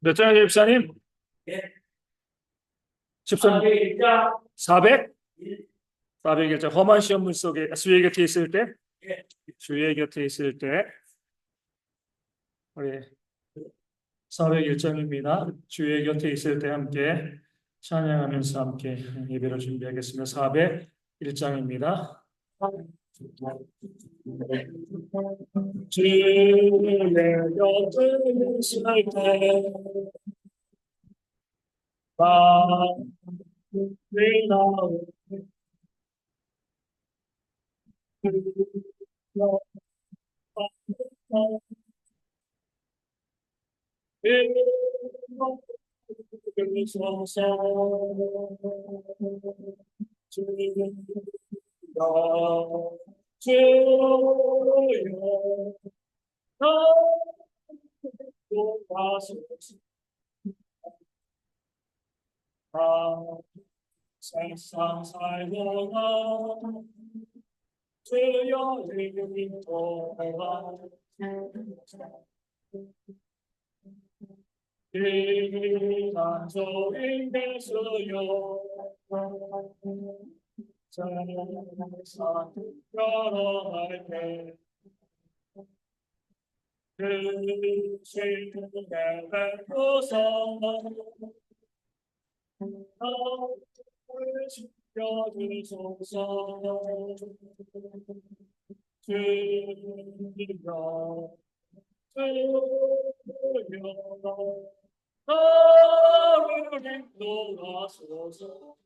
몇 장이에요, 집사님? 예. 집사님, 401장. 400? 400일장. 험한 시험물 속에, 주의 곁에 있을 때, 예. 주의 곁에 있을 때, 우리 401장입니다. 주의 곁에 있을 때 함께 찬양하면서 함께 예배를 준비하겠습니다. 401장입니다. 주의 곁에 있을 때, 나의 세상 살다가 주여 이름이 돌아와 이간소인 대수요 세상 여러 갈때 그 신의 베푸소 나를 지켜주소서 주여 주여 나를 인도하소서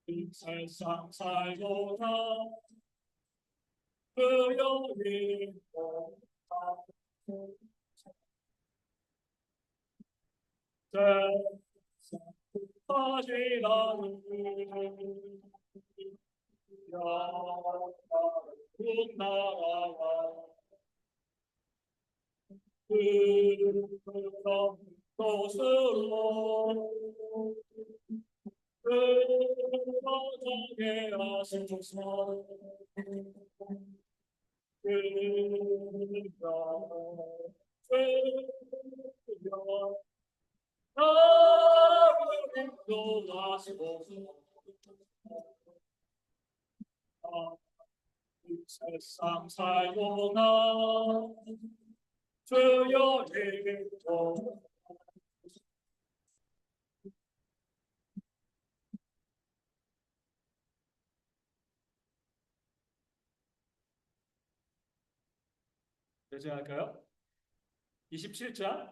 이 세상 살고자 그여 인도하시라는 나라와 그런 곳으로 그러게 하소서 주여 나를 인도하소서 이 세상 살고나 주여 인도 몇 장 할까요? 27장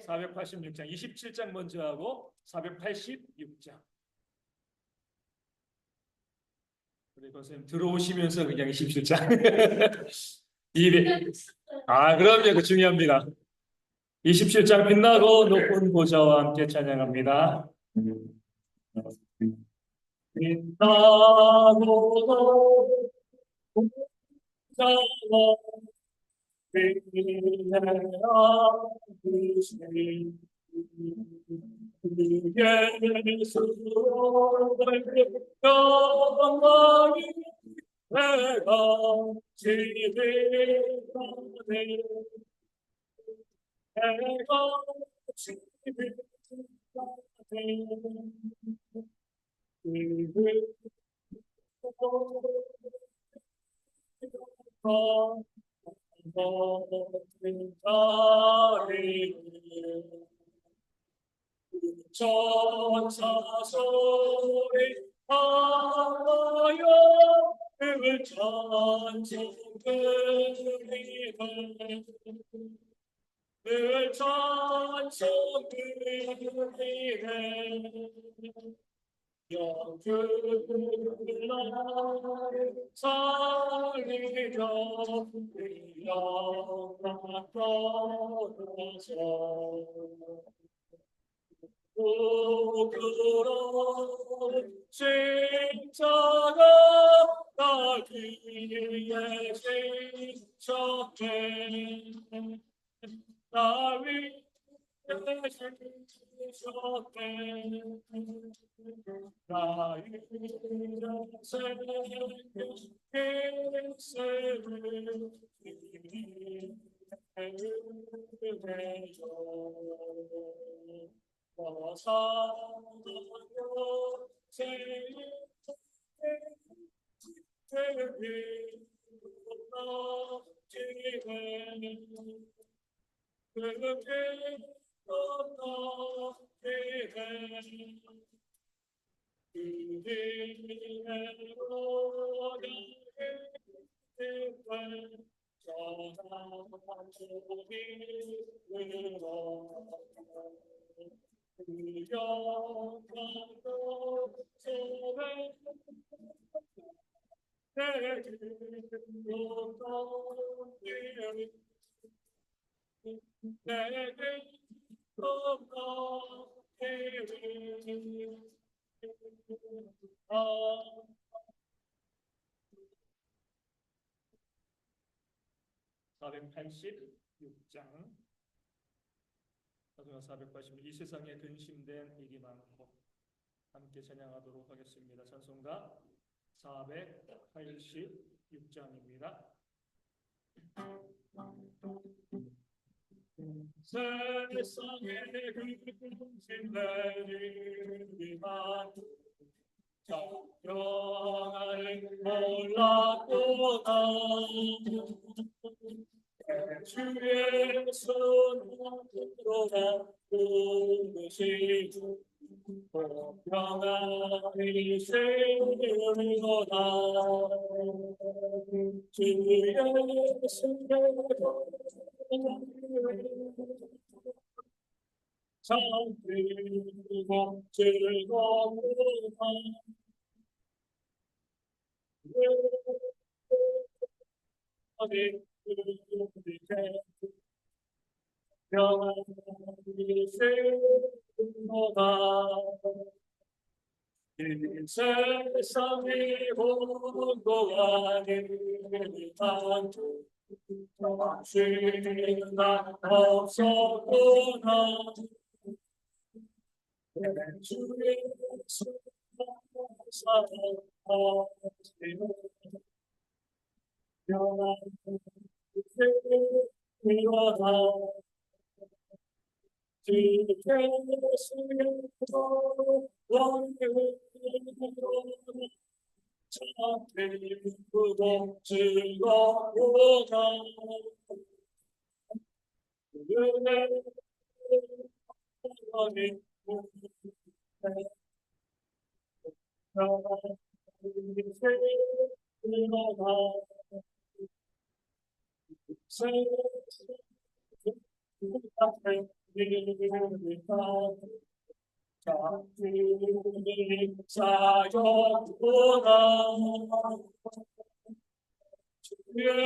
486장 27장 먼저 하고 486장 우리 선생님 들어오시면서 그냥 27장 200 그럼요. 그 중요합니다. 27장 빛나고 높은 보좌와 함께 찬양합니다. 빛나고 높은 보좌와 예수를 영광이 내가 지휘하네 내가 천사 소리 하여 그 찬송 드리네 그 찬송 드리네 영주를 나를 살리려 영광 떠나서 부끄러운 십자가 날 위해 지셨네 날 위해 지셨네 나의 인생의 길새를 (486장) 사도행 480. 이 세상에 근심된 일이 많고 함께 찬양하도록 하겠습니다. 찬송가 486장입니다. 세상에 근심된 일이 많고 정령을 몰랐구나. 주의 손으로 부르시고 평안히 세우리로다. 주의 손으로 잠들고 즐거우다. 평안히 세우리로다. 이 세상에 공고한 일이 많고 정신이 없었구나. 주의 사랑하시고 평안히 세우리로다.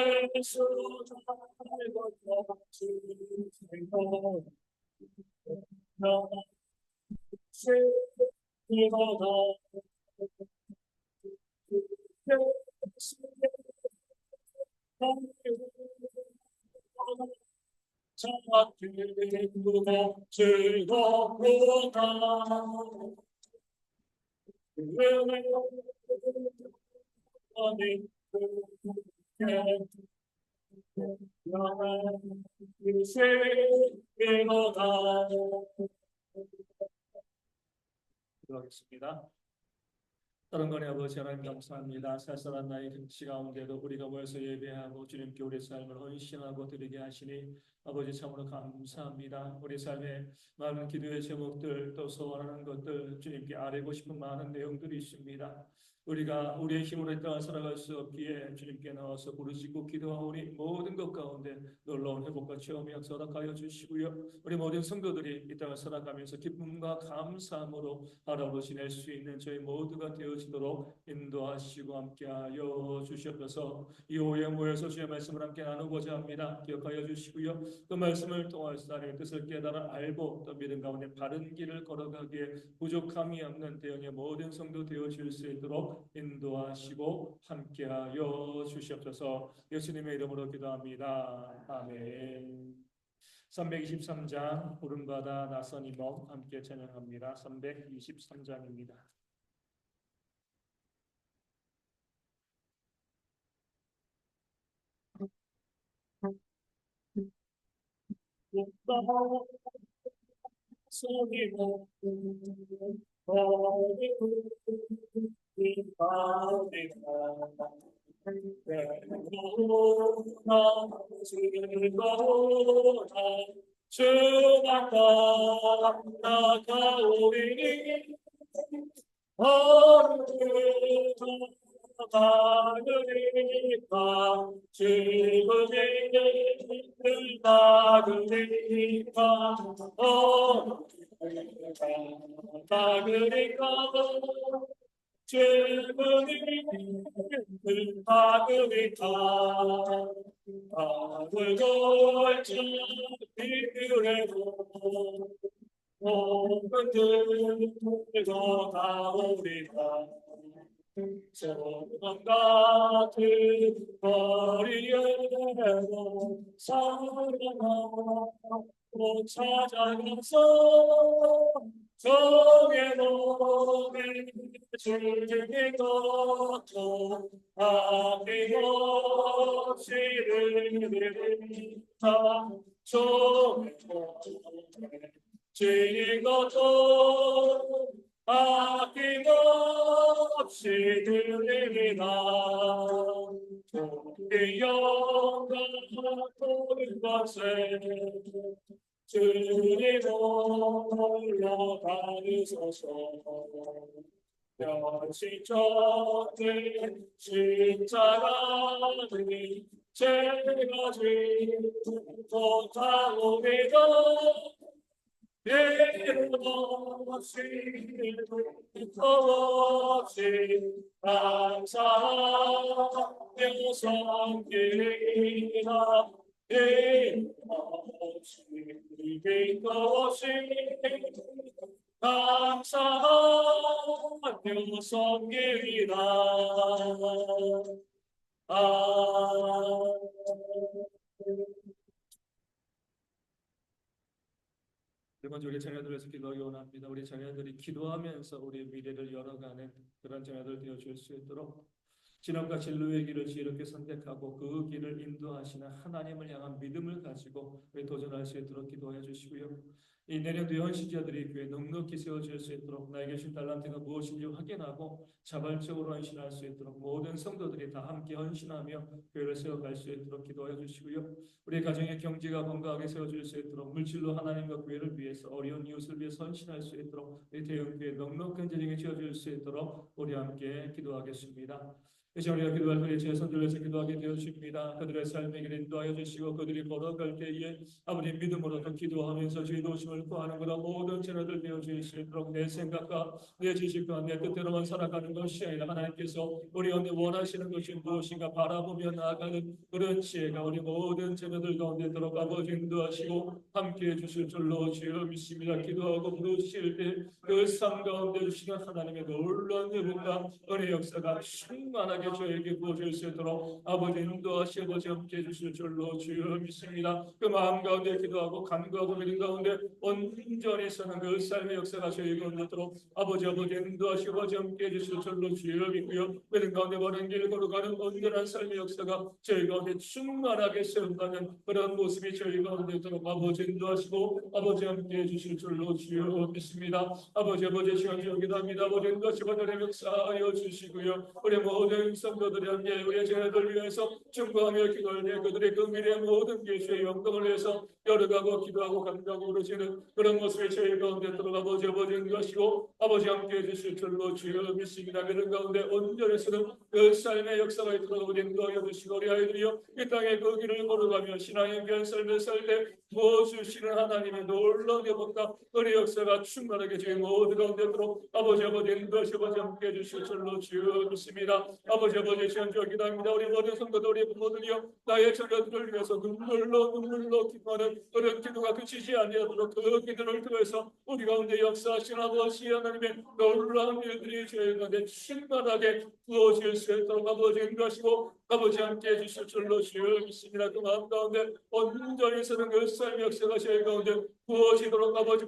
주의 손으로 기쁘고 즐거우다. 기도하겠습니다. 다른 건의 아버지 하나님 감사합니다. 쌀쌀한 나의 등치 가운데도 우리가 모여서 예배하고 주님께 우리 삶을 헌신하고 드리게 하시니 아버지 참으로 감사합니다. 우리 삶에 많은 기도의 제목들 또 소원하는 것들 주님께 아뢰고 싶은 많은 내용들이 있습니다. 우리가 우리의 힘으로 이 땅을 살아갈 수 없기에 주님께 나와서 부르짖고 기도하오니 모든 것 가운데 놀라운 회복과 체험이 허락하여 주시고요. 우리 모든 성도들이 이 땅을 살아가면서 기쁨과 감사함으로 하루하루 지낼 수 있는 저희 모두가 되어지도록 인도하시고 함께하여 주시옵소서. 이 오후에 모여서 주의 말씀을 함께 나누고자 합니다. 기억하여 주시고요. 그 말씀을 통하여서 하나님의 뜻을 깨달아 알고 또 믿음 가운데 바른 길을 걸어가기에 부족함이 없는 대형의 모든 성도 되어질 수 있도록 인도하시고 함께하여 주시옵소서. 예수님의 이름으로 기도합니다. 아멘. 323장 구름바다 낯선 이목 함께 찬양합니다. 323장입니다. 주가 나가오리니 어느덧 막으리까 죽음의 길을 막으리까 막으리까 죽음의 길을 막으리까 악을 걸쳐 비교해도 모든 들고 나오리까 소금 같은 거리에도 사랑하고 찾아가서 정의 몸에 주님의 것도 아낌없이 들으리라 정의 몸에 주님의 것도 아낌없이 들으리라 주의 영광 모든 것에 주님 홀로 다니소서 멸시적인 십자가니 제가 지고 다오리가 없이 감사하며 섬기리라 없이 감사하며 섬기리라 먼저 우리 자녀들에서 기도하기 원합니다. 우리 자녀들이 기도하면서 우리 미래를 열어가는 그런 자녀들 되어줄 수 있도록 진험과 진로의 길을 지혜롭게 선택하고 그 길을 인도하시는 하나님을 향한 믿음을 가지고 우리 도전할 수 있도록 기도해 주시고요. 이 내년도 헌신자들이 교회 넉넉히 세워질 수 있도록 나에게 주신 달란트가 무엇인지 확인하고 자발적으로 헌신할 수 있도록 모든 성도들이 다 함께 헌신하며 교회를 세워갈 수 있도록 기도해 주시고요. 우리 가정의 경제가 건강하게 세워질 수 있도록 물질로 하나님과 교회를 위해서 어려운 이웃을 위해서 헌신할 수 있도록 우리 대형교회 넉넉한 재정이 지어질 수 있도록 우리 함께 기도하겠습니다. 이제 우리가 기도할 때에 제 손들려서 기도하게 되어 주십니다. 그들의 삶의 길을 인도하여 주시고 그들이 걸어갈 때에 아버지 믿음으로 더 기도하면서 주의 도심을 구하는 것과 모든 자녀들 되어 주시도록 내 생각과 내 지식과 내 뜻대로만 살아가는 것이 아니라 하나님께서 우리 언니 원하시는 것이 무엇인가 바라보며 나아가는 그런 지혜가 우리 모든 자녀들 가운데 들어가 아버지 인도하시고 함께해 주실 줄로 주여 믿습니다. 기도하고 부르실 때 그 삶 가운데 주시는 하나님의 놀라운 여분과 은혜 역사가 충만하게 저에게 부어질 수 있도록 아버지 인도하시 아버지 함께 해주실 줄로 주여 믿습니다. 그 마음 가운데 기도하고 간구하고 믿음 가운데 온전히 서는 그 삶의 역사가 저에게 온도록 아버지 인도하시 아버지 함께 해주실 줄로 주여 믿고요. 믿음 가운데 바른 길을 걸어가는 온전한 삶의 역사가 저희 가운데 충만하게 세운다는 그런 모습이 저희 가운데 있도록 아버지 인도하시고 아버지 함께 해주실 줄로 주여 믿습니다. 아버지 시간 주기도 합니다. 아버지 인도하시고 오늘의 역사하여 주시고요. 우리 모든 성도들이 함께 우리 자녀들 위해서 충고하며 기도할 때 그들의 그 미래의 모든 계시의 영광을 위해서 열어가고 기도하고 간구하고 그러시는 그런 모습이 저희 가운데 들어가 아버지 인도하시고 아버지 함께 해주실 줄로 주여 믿습니다. 그런 가운데 온전히 쓰는 그 삶의 역사가 있도록 우리 인도하여 주시고 우리 아이들이요 이 땅의 그 길을 걸어가며 신앙의 귀한 삶을 살 때 부어주시는 하나님의 놀라운 여복과 은혜 역사가 충만하게 저희 모두 가운데 들어 아버지 인도하시고 아버지 함께 해주실 줄로 주여 믿습니다. 아버지 시간 기도합니다. 우리 모든 성도들 우리 부모들이요 나의 자녀들을 위해서 눈물로 기도하는 그런 기도가 그치지 아니하도록 그 기도를 통해서 우리 가운데 역사하신 아버지 하나님의 놀라운 일들이 저희 가운데 충만하게 부어질 수 있도록 아버지 인도하시고 아버지 함께 해주실 줄로 주여 믿습니다. 그 마음 가운데 온전히 서는 그 삶의 역사가 저희 가운데 부어지도록 아버지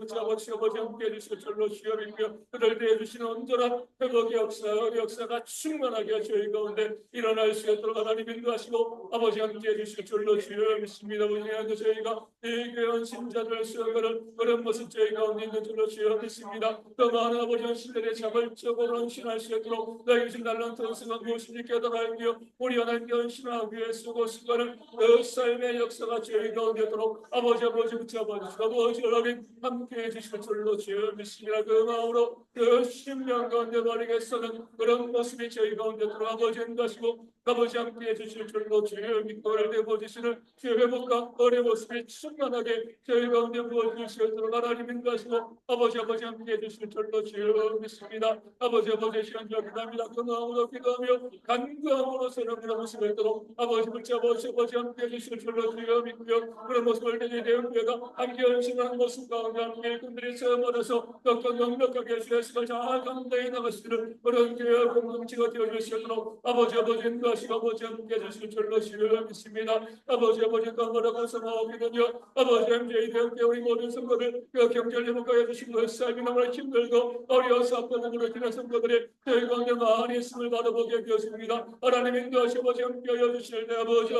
함께 해주실 줄로 주여 믿고요. 그럴 때 해주시는 온전한 회복의 역사가 충만하게 저희 저희 가운데 일어날 수 있도록 하나님 인도하시고 아버지 함께 해주실 줄로 주여 믿습니다. 우리한테 저희가 이 귀한 신자들 수용하는 그런 모습 저희 가운데 있는 줄로 주여 믿습니다. 더 많은 아버지 신들의 자발적으로 헌신할 수 있도록 너희 주신 달란트 승한 무엇인지 깨달아야며 우리 하나님께 헌신하기 위해 쓰고 쓰는 그 삶의 역사가 저희 가운데 있도록 아버지 붙잡아 주시고 아버지 하나님 함께 해주실 줄로 주여 믿습니다. 그 마음으로 그 신명 가운데 말이겠어는 그런 모습이 저희 가운데 들어 아버지 인도하시고 아버지 함께 해주실 줄로 주여 믿고 오늘 보시는 주의 회복과 어려운 모습이 충만하게 저희 가운데 부어주실 수 있도록 하나님 인도하시고 아버지 함께 해주실 줄로 주여 믿습니다. 아버지 시간 기도합니다. 그 마음으로 기도하며 간구함으로 서는 그런 모습을 있도록 아버지 붙잡아 아버지 함께 해주실 줄로 주여 믿고요. 그런 모습을 내게 대응되가 함께 헌신하는 모습 가운데 함께 분들이 처음 얻어서 더욱더 명백하게 주시고 잘 감당해 나가시는 그런 교회 공동체가 되어주시도록 아버지 인도하시고 아버지 함께 해주실 줄로 주여 믿습니다. 아버지 감사하고 성화하거든요. 아버지 저희 대학교 우리 모든 성도들 그 경제를 회복하게 해주시고 삶이 너무나 힘들고 어려워서 아픈 으로 지난 성도들이 저희 가운데 많이 있음을 받아보게 되었습니다. 하나님 인도하시 아버지 함께 해주실 때 아버지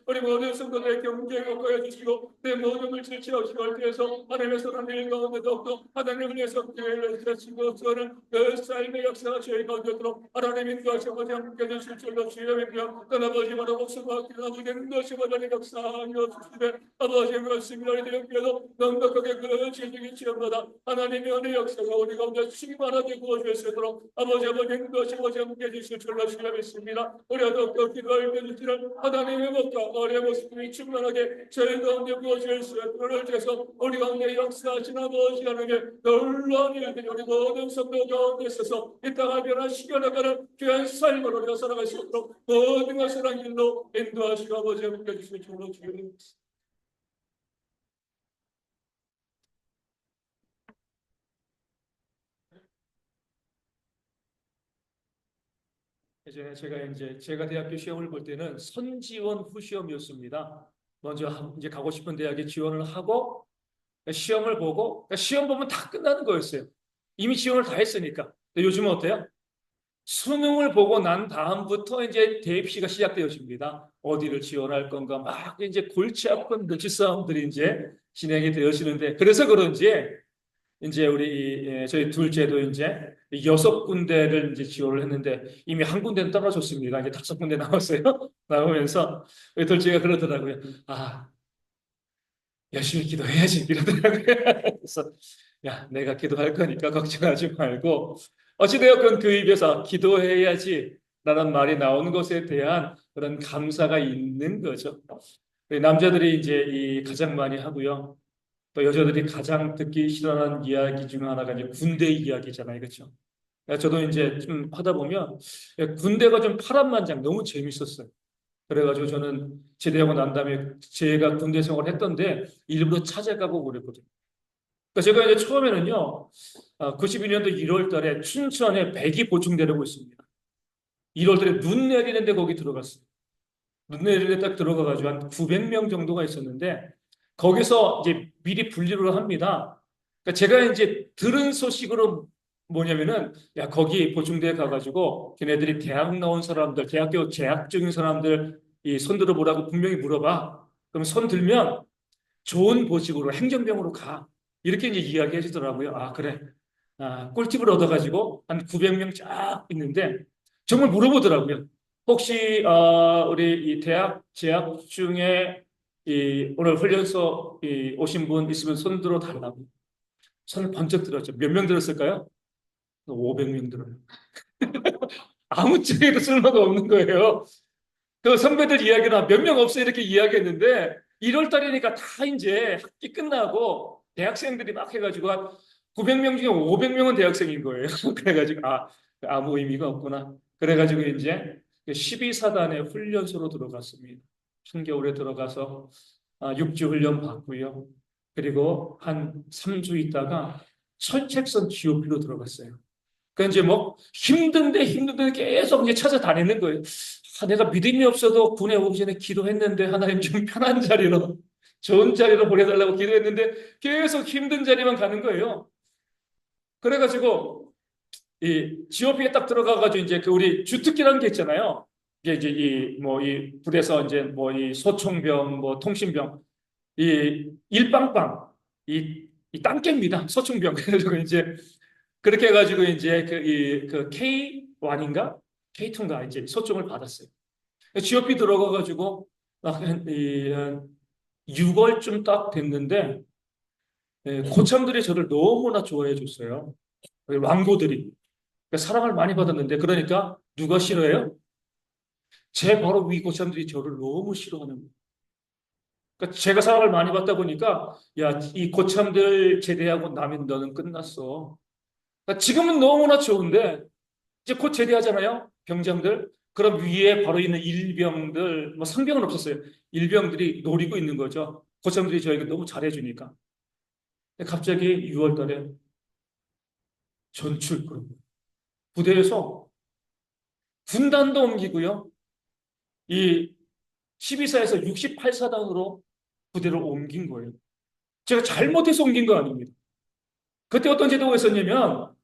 우리 모든 성도들의 경제를 회복하게 해주시고 내 모든 물질 취하시고 할 때에서 하나님의 선한 일 가운데 더욱더 하나님을 위해서 기회를 주시고 저는 그 삶의 역사가 저희 가운데 있도록 하나님 인도하시 아버지 함께 해주실 줄로 주여 믿며 아버지마다 목숨과 기도하고 인도하시 아버지 역사하여 주시되 아버지 말씀이라 이되었기에도 넉넉하게 그 지식이 지연받아 하나님의 은혜 역사가 우리 가운데 충만하게 구워질 수 있도록 아버지 인도하시 아버지 함께 해주실 줄로 주여 믿습니다. 우리가 더욱더 기도할 때 주시는 하나님의 법과 어려운 모습이 충만하게 저희 가운데 구워질 수 있도록 해서 우리 가운데 역사하신 아버지 하나님의 놀라운 일들이 우리 모든 성도 가운데 있어서 이 땅을 변화시켜 나가는 귀한 삶으로 우리가 살아갈 수 있도록 모든 것을 한 길로 인도하시고 아버지 함께 해주실 줄로 주옵니다. 예전에 제가 대학교 시험을 볼 때는 선지원 후시험이었습니다. 먼저 이제 가고 싶은 대학에 지원을 하고 시험을 보고 시험 보면 다 끝나는 거였어요. 이미 지원을 다 했으니까. 근데 요즘은 어때요? 수능을 보고 난 다음부터 이제 대입시가 시작되어집니다. 어디를 지원할 건가 막 이제 골치 아픈 눈치 싸움들이 이제 진행이 되어지는데 그래서 그런지 이제 저희 둘째도 이제 6군데를 이제 지원을 했는데 이미 한 군데는 떨어졌습니다. 이제 5군데 나왔어요. 나오면서 우리 둘째가 그러더라고요. 아, 열심히 기도해야지 이러더라고요. 그래서 야, 내가 기도할 거니까 걱정하지 말고 어찌되었건 그 입에서 기도해야지 라는 말이 나오는 것에 대한 그런 감사가 있는 거죠. 남자들이 이제 가장 많이 하고요. 또 여자들이 가장 듣기 싫어하는 이야기 중 하나가 이제 군대 이야기잖아요. 그렇죠? 저도 이제 좀 하다 보면 군대가 좀 파란만장 너무 재밌었어요. 그래가지고 저는 제대하고 난 다음에 제가 군대 생활을 했던데 일부러 찾아가고 그랬거든요. 그러니까 제가 이제 처음에는요, 92년도 1월 달에 춘천에 백이 보충되려고 있습니다. 1월 달에 눈 내리는데 거기 들어갔어요. 눈 내리는데 딱 들어가가지고 한 900명 정도가 있었는데 거기서 이제 미리 분리를 합니다. 그러니까 제가 이제 들은 소식으로 뭐냐면은 야 거기 보충대에 가가지고 걔네들이 대학 나온 사람들, 대학교 재학 중인 사람들 이 손 들어보라고 분명히 물어봐. 그럼 손 들면 좋은 보직으로 행정병으로 가. 이렇게 이제 이야기해 주더라고요. 아 그래. 꿀팁을 얻어가지고 한 900명 쫙 있는데 정말 물어보더라고요. 혹시 우리 이 대학 재학 중에 오늘 훈련소 오신 분 있으면 손 들어 달라고. 손을 번쩍 들었죠. 몇 명 들었을까요? 500명 들어요. 아무 쪽에도 쓸모가 없는 거예요. 그 선배들 이야기나 몇 명 없어 이렇게 이야기했는데 1월 달이니까 다 이제 학기 끝나고 대학생들이 막 해가지고 한 900명 중에 500명은 대학생인 거예요. 그래가지고 아무 의미가 없구나. 그래가지고 이제 12사단의 훈련소로 들어갔습니다. 한겨울에 들어가서 6주 훈련 받고요. 그리고 한 3주 있다가 철책선 GOP로 들어갔어요. 그러니까 이제 뭐 힘든데 계속 이제 찾아다니는 거예요. 내가 믿음이 없어도 군에 오기 전에 기도했는데 하나님 좀 편한 자리로 좋은 자리로 보내달라고 기도했는데 계속 힘든 자리만 가는 거예요. 그래가지고 이 GOP에 딱 들어가가지고 이제 그 우리 주특기라는 게 있잖아요. 이게 이제 이 부대에서 이제 뭐 이 소총병, 뭐 통신병, 이 일빵빵, 이 땅깹니다. 소총병. 그래서 이제 그렇게 해가지고 이제 그 K1인가? K2인가? 이제 소총을 받았어요. GOP 들어가가지고 한 6월쯤 딱 됐는데 고참들이 저를 너무나 좋아해 줬어요. 왕고들이. 그러니까 사랑을 많이 받았는데 그러니까 누가 싫어해요? 제 바로 위 고참들이 저를 너무 싫어하는 거예요. 그러니까 제가 사랑을 많이 받다 보니까 야, 이 고참들 제대하고 나면 너는 끝났어. 그러니까 지금은 너무나 좋은데 이제 곧 제대하잖아요. 병장들. 그럼 위에 바로 있는 일병들, 뭐 상병은 없었어요. 일병들이 노리고 있는 거죠. 고참들이 저에게 너무 잘해주니까. 근데 갑자기 6월 달에 전출, 부대에서 군단도 옮기고요. 이 12사에서 68사단으로 부대를 옮긴 거예요. 제가 잘못해서 옮긴 거 아닙니다. 그때 어떤 제도가 있었냐면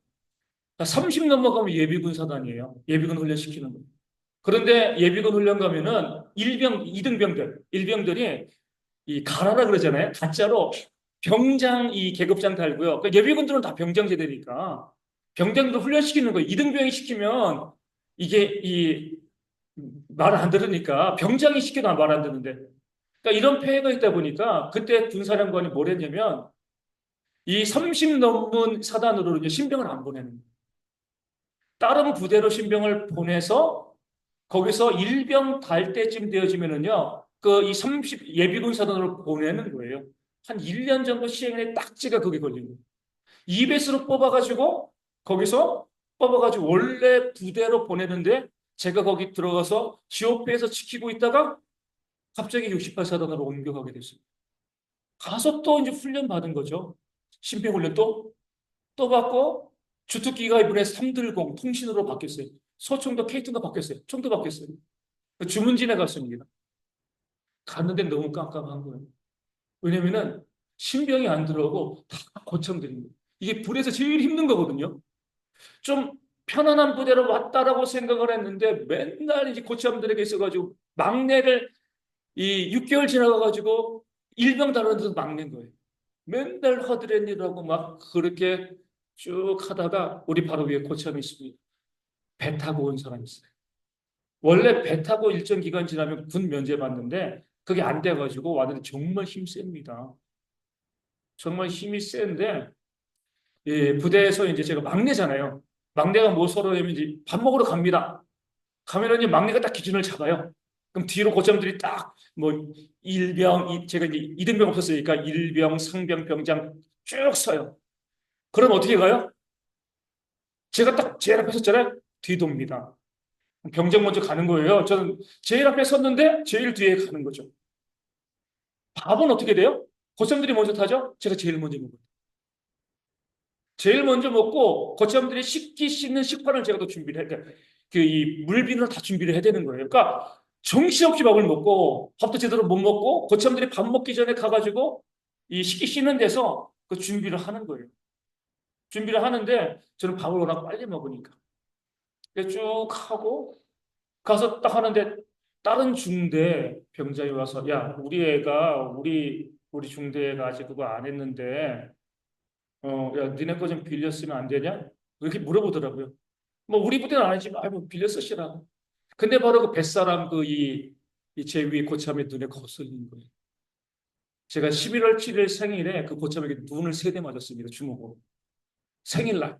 30 넘어가면 예비군 사단이에요. 예비군 훈련시키는 거. 그런데 예비군 훈련 가면은 이등병들, 일병들이 이 가라라 그러잖아요. 가짜로 병장 이 계급장 달고요. 그러니까 예비군들은 다 병장 제대니까 병장들 훈련시키는 거예요. 이등병이 시키면 이게 이 말 안 들으니까 병장이 시켜도 말 안 듣는데. 그러니까 이런 폐해가 있다 보니까 그때 군사령관이 뭘 했냐면 이 30 넘은 사단으로 이제 신병을 안 보내는 거예요. 다른 부대로 신병을 보내서 거기서 일병 달 때쯤 되어지면은요, 그 이 30 예비군 사단으로 보내는 거예요. 한 1년 정도 시행에 딱지가 거기 걸린 거예요. 2배수로 뽑아가지고 거기서 뽑아가지고 원래 부대로 보내는데 제가 거기 들어가서 지옥배에서 지키고 있다가 갑자기 68사단으로 옮겨가게 됐어요. 가서 또 이제 훈련 받은 거죠. 신병훈련 또 받고 주특기가 이번에 3들공 통신으로 바뀌었어요. 소총도 K2가 바뀌었어요. 총도 바뀌었어요. 주문진에 갔습니다. 갔는데 너무 깜깜한 거예요. 왜냐면은 신병이 안 들어오고 다 고참들입니다. 이게 불에서 제일 힘든 거거든요. 좀 편안한 부대로 왔다라고 생각을 했는데 맨날 이제 고참들에게 있어가지고 막내를 이 6개월 지나가가지고 일병 다루는 막내인 거예요. 맨날 허드렛 일하고 막 그렇게 쭉 하다가 우리 바로 위에 고참이 있습니다. 배 타고 온 사람이 있어요. 원래 배 타고 일정 기간 지나면 군 면제 받는데 그게 안 돼가지고 왔는데 정말 힘 셉니다. 정말 힘이 센데 예, 부대에서 이제 제가 막내잖아요. 막내가 뭐 서로 하면 이제 밥 먹으러 갑니다. 가면은 이제 막내가 딱 기준을 잡아요. 그럼 뒤로 고참들이 딱 뭐 제가 이제 이등병 없었으니까 일병, 상병, 병장 쭉 서요. 그럼 어떻게 가요? 제가 딱 제일 앞에 섰잖아요. 뒤돕니다. 병장 먼저 가는 거예요. 저는 제일 앞에 섰는데 제일 뒤에 가는 거죠. 밥은 어떻게 돼요? 고참들이 먼저 타죠? 제가 제일 먼저 먹어요. 제일 먼저 먹고 거참들이 식기 씻는 식판을 제가 또 준비를 해야 돼. 그이 물비누를 다 준비를 해야 되는 거예요. 그러니까 정신없이 밥을 먹고 밥도 제대로 못 먹고 거참들이 밥 먹기 전에 가가지고 이 식기 씻는 데서 그 준비를 하는 거예요. 준비를 하는데 저는 밥을 워낙 빨리 먹으니까 쭉 하고 가서 딱 하는데 다른 중대 병장이 와서 야 우리 애가 우리 중대 애가 아직 그거 안 했는데 야 니네 거 좀 빌렸으면 안 되냐? 이렇게 물어보더라고요. 뭐 우리 부대는 아니지만 아이 뭐 빌려 쓰시라고. 근데 바로 그 뱃사람 제 위에 고참의 눈에 거슬린 거예요. 제가 11월 7일 생일에 그 고참에게 눈을 3대 맞았습니다. 주먹으로. 생일날.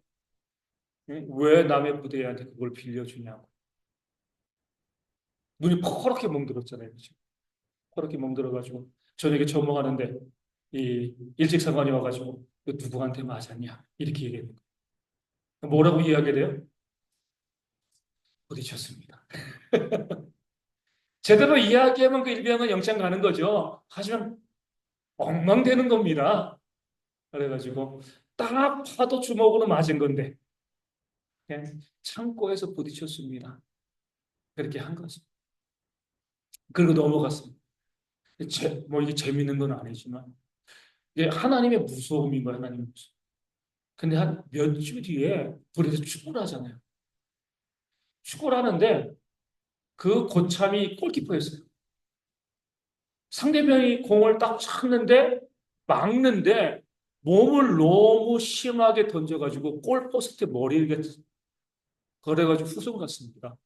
왜 남의 부대한테 그걸 빌려주냐고. 눈이 퍼렇게 멍들었잖아요. 그죠? 퍼렇게 멍들어가지고 저녁에 전무하는데 이 일찍 사관이 와가지고 너 누구한테 맞았냐 이렇게 얘기해요. 뭐라고 이야기해야 돼요? 부딪혔습니다. 제대로 이야기하면 그 일병은 영창 가는 거죠. 하지만 엉망되는 겁니다. 그래가지고 딱 파도 주먹으로 맞은 건데 그냥 창고에서 부딪혔습니다. 그렇게 한 거죠. 그리고 넘어갔습니다. 뭐 이게 재밌는 건 아니지만 이게 하나님의 무서움인 거예요. 하나님의 무서움. 근데 한 몇 주 뒤에 불에서 축구를 하잖아요. 축구를 하는데 그 고참이 골키퍼였어요. 상대방이 공을 딱 찼는데 막는데 몸을 너무 심하게 던져가지고 골포스트에 머리를 걸어가지고 후송 갔습니다.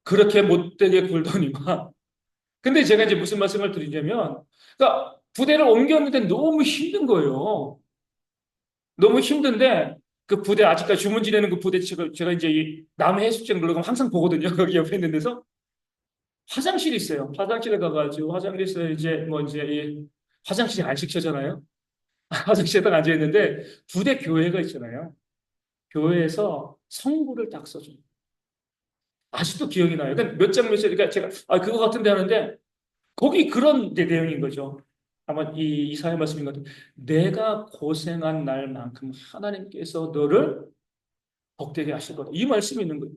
그렇게 못되게 굴더니만. 근데 제가 이제 무슨 말씀을 드리냐면, 그러니까 부대를 옮겼는데 너무 힘든 거예요. 너무 힘든데 그 부대 아직까지 주문 지내는 그 부대 제가 이제 이 남해수욕장 놀러 가면 항상 보거든요. 거기 옆에 있는 데서 화장실이 있어요. 화장실에 가가지고 화장실에서 이제 뭐 이제 이 화장실이 안식처잖아요. 화장실에 딱 앉아 있는데 부대 교회가 있잖아요. 교회에서 성구를 딱 써줘요. 아직도 기억이 나요. 그러니까 몇 장 몇 절, 그러니까 제가 그거 같은데 하는데 거기 그런 이제 내용인 거죠. 아마 이 이사야 말씀인 것 같아요. 내가 고생한 날만큼 하나님께서 너를 복되게 하실 거다. 이 말씀이 있는 거예요.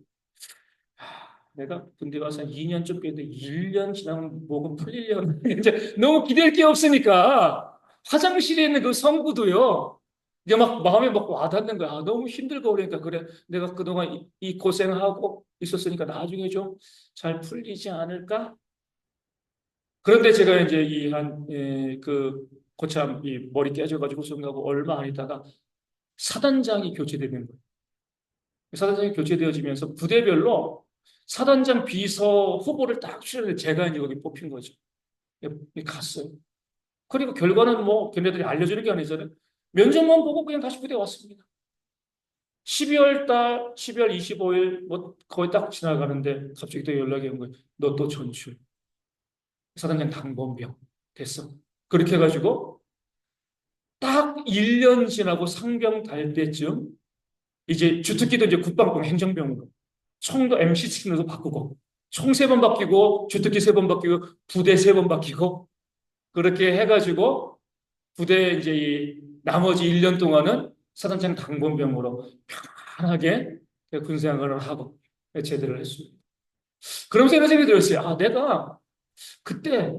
내가 군대 가서 한 2년쯤 뺐는데 1년 지나면 뭐가 풀리려나. 이제 너무 기댈 게 없으니까 화장실에 있는 그 성구도요. 이제 막 마음에 막 와닿는 거야. 너무 힘들고 그러니까 그래. 내가 그동안 이 고생하고 있었으니까 나중에 좀 잘 풀리지 않을까? 그런데 제가 이제 그 고참 이 머리 깨져가지고 수ung하고 얼마 안 있다가 사단장이 교체되는 거예요. 사단장이 교체되어지면서 부대별로 사단장 비서 후보를 딱 추렸는데 제가 이제 여기 뽑힌 거죠. 갔어요. 그리고 결과는 뭐 걔네들이 알려주는 게 아니잖아요. 면접만 보고 그냥 다시 부대 왔습니다. 12월 25일 뭐 거의 딱 지나가는데 갑자기 또 연락이 온 거예요. 너 또 전출. 사단장 당번병 됐어. 그렇게 해가지고 딱 1년 지나고 상병 달 때쯤 이제 주특기도 이제 국방부 행정병으로 총도 MC 시키면서 바꾸고 총 3번 바뀌고 주특기 3번 바뀌고 부대 3번 바뀌고 그렇게 해가지고 부대 이제 이 나머지 1년 동안은 사단장 당번병으로 편하게 군생활을 하고 제대를 했습니다. 그러면서 이런 생각이 들었어요. 내가 그때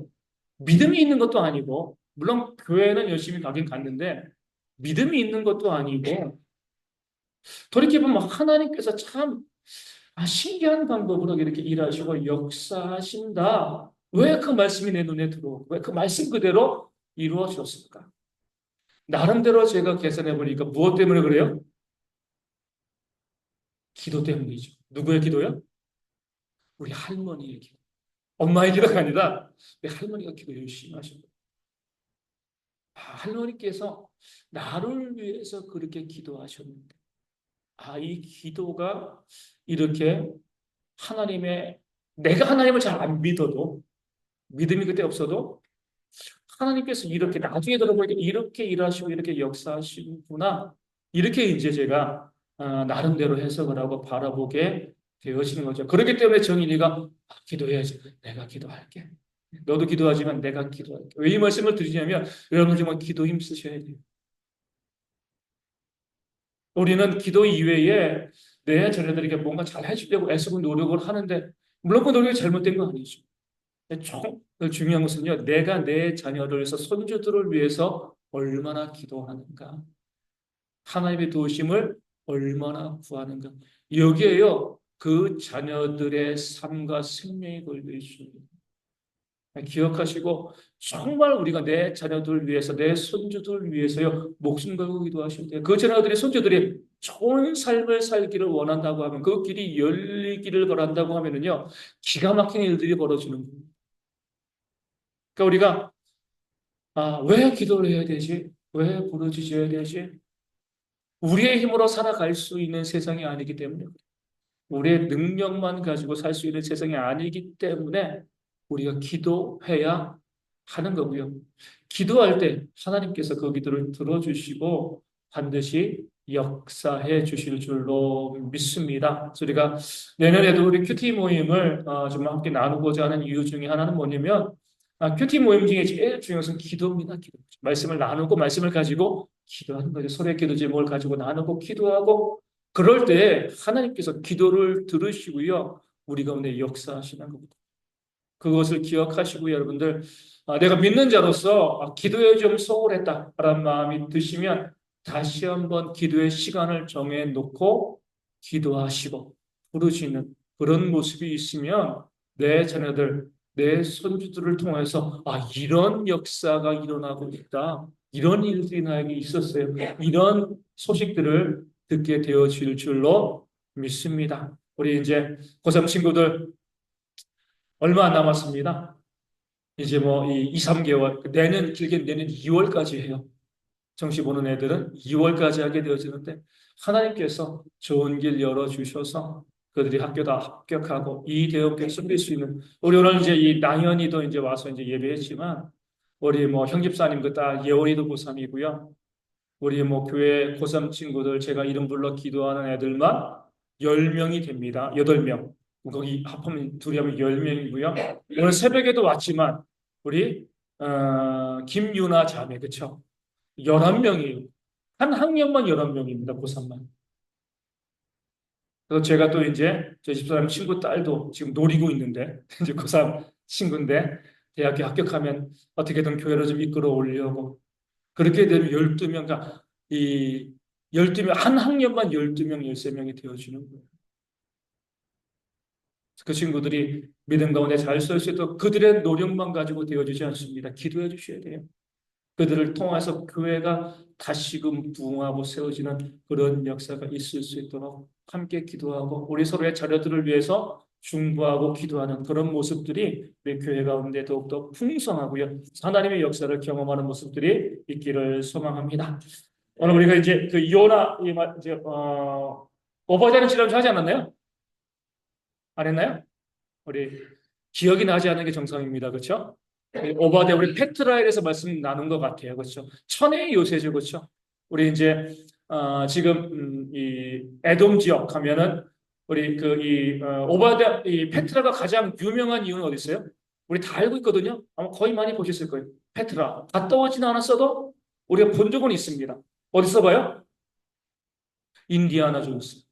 믿음이 있는 것도 아니고 물론 교회는 열심히 가긴 갔는데 믿음이 있는 것도 아니고 돌이켜보면 하나님께서 참 신기한 방법으로 이렇게 일하시고 역사하신다. 왜 그 말씀이 내 눈에 들어오고 왜 그 말씀 그대로 이루어졌을까? 나름대로 제가 계산해 보니까 무엇 때문에 그래요? 기도 때문이죠. 누구의 기도요? 우리 할머니의 기도. 엄마의 기도가 아니라 우리 할머니가 기도 열심히 하신 거예요. 할머니께서 나를 위해서 그렇게 기도하셨는데 이 기도가 이렇게 하나님의 내가 하나님을 잘 안 믿어도 믿음이 그때 없어도 하나님께서 이렇게 나중에 들어보니까 이렇게 일하시고 이렇게 역사하시는구나. 이렇게 이제 제가 나름대로 해석을 하고 바라보게 되어지는 거죠. 그렇기 때문에 정인이가 기도해야지. 내가 기도할게. 너도 기도하지만 내가 기도할게. 왜 이 말씀을 드리냐면 여러분 정말 기도 힘쓰셔야 돼요. 우리는 기도 이외에 내 자녀들에게 뭔가 잘 해주려고 애쓰고 노력을 하는데 물론 그 노력이 잘못된 거 아니죠. 정 중요한 것은요, 내가 내 자녀를 위해서, 손주들을 위해서 얼마나 기도하는가, 하나님의 도우심을 얼마나 구하는가. 여기에요, 그 자녀들의 삶과 생명이 걸려 있습니다. 기억하시고, 정말 우리가 내 자녀들을 위해서, 내 손주들을 위해서요, 목숨 걸고 기도하셔야 돼요. 그 자녀들이, 손주들이 좋은 삶을 살기를 원한다고 하면, 그 길이 열리기를 바란다고 하면은요, 기가 막힌 일들이 벌어지는 거예요. 그러니까 우리가 왜 기도를 해야 되지? 왜 부르짖어야 되지? 우리의 힘으로 살아갈 수 있는 세상이 아니기 때문에 우리의 능력만 가지고 살 수 있는 세상이 아니기 때문에 우리가 기도해야 하는 거고요. 기도할 때 하나님께서 그 기도를 들어주시고 반드시 역사해 주실 줄로 믿습니다. 그래서 우리가 내년에도 우리 큐티 모임을 좀 함께 나누고자 하는 이유 중에 하나는 뭐냐면 큐티 모임 중에 제일 중요한 것은 기도입니다. 기도. 말씀을 나누고 말씀을 가지고 기도하는 거죠. 서로의 기도 제목을 가지고 나누고 기도하고 그럴 때 하나님께서 기도를 들으시고요. 우리 가운데 역사하시는 겁니다. 그것을 기억하시고 여러분들 내가 믿는 자로서 기도에 좀 소홀했다라는 마음이 드시면 다시 한번 기도의 시간을 정해 놓고 기도하시고 부르시는 그런 모습이 있으면 내 자녀들, 내 손주들을 통해서 이런 역사가 일어나고 있다. 이런 일들이 나에게 있었어요. 이런 소식들을 듣게 되어질 줄로 믿습니다. 우리 이제 고3 친구들 얼마 안 남았습니다. 이제 뭐 2, 3개월, 내년 길게 내년 2월까지 해요. 정시 보는 애들은 2월까지 하게 되어지는데 하나님께서 좋은 길 열어주셔서 그들이 학교 다 합격하고 이 대학교에 숨길 수 있는 우리 오늘 이제 이 나현이도 이제 와서 이제 예배했지만 우리 뭐 형집사님도 다 예원이도 고3이고요. 우리 뭐 교회 고3 친구들 제가 이름 불러 기도하는 애들만 10명이 됩니다. 8명. 거기 합하면 둘이 하면 10명이고요. 오늘 새벽에도 왔지만 우리 김유나 자매 그쵸? 11명이에요. 한 학년만 11명입니다. 고3만. 그래서 제가 또 이제 제 집사람 친구 딸도 지금 노리고 있는데 이제 고3 친구인데 대학교 합격하면 어떻게든 교회로 좀 이끌어 오려고 그렇게 되면 12명, 그러니까 이 12명, 한 학년만 12명, 13명이 되어주는 거예요. 그 친구들이 믿음 가운데 잘 설 수 있도록 그들의 노력만 가지고 되어주지 않습니다. 기도해 주셔야 돼요. 그들을 통해서 교회가 다시금 부흥하고 세워지는 그런 역사가 있을 수 있도록 함께 기도하고 우리 서로의 자녀들을 위해서 중보하고 기도하는 그런 모습들이 우리 교회 가운데 더욱더 풍성하고요. 하나님의 역사를 경험하는 모습들이 있기를 소망합니다. 오늘 우리가 이제 그 요나 이제 오버자는 지난주 하지 않았나요? 안 했나요? 우리 기억이 나지 않는 게 정상입니다. 그렇죠? 오바데 우리 페트라일에서 말씀 나눈 것 같아요. 그렇죠? 천혜의 요새죠. 그렇죠? 우리 이제 지금 이 에돔 지역 가면은 우리 그이 오바데 이 페트라가 가장 유명한 이유는 어디 있어요? 우리 다 알고 있거든요. 아마 거의 많이 보셨을 거예요. 페트라 갔다 오지는 않았어도 우리가 본 적은 있습니다. 어디서 봐요? 인디아나 존스.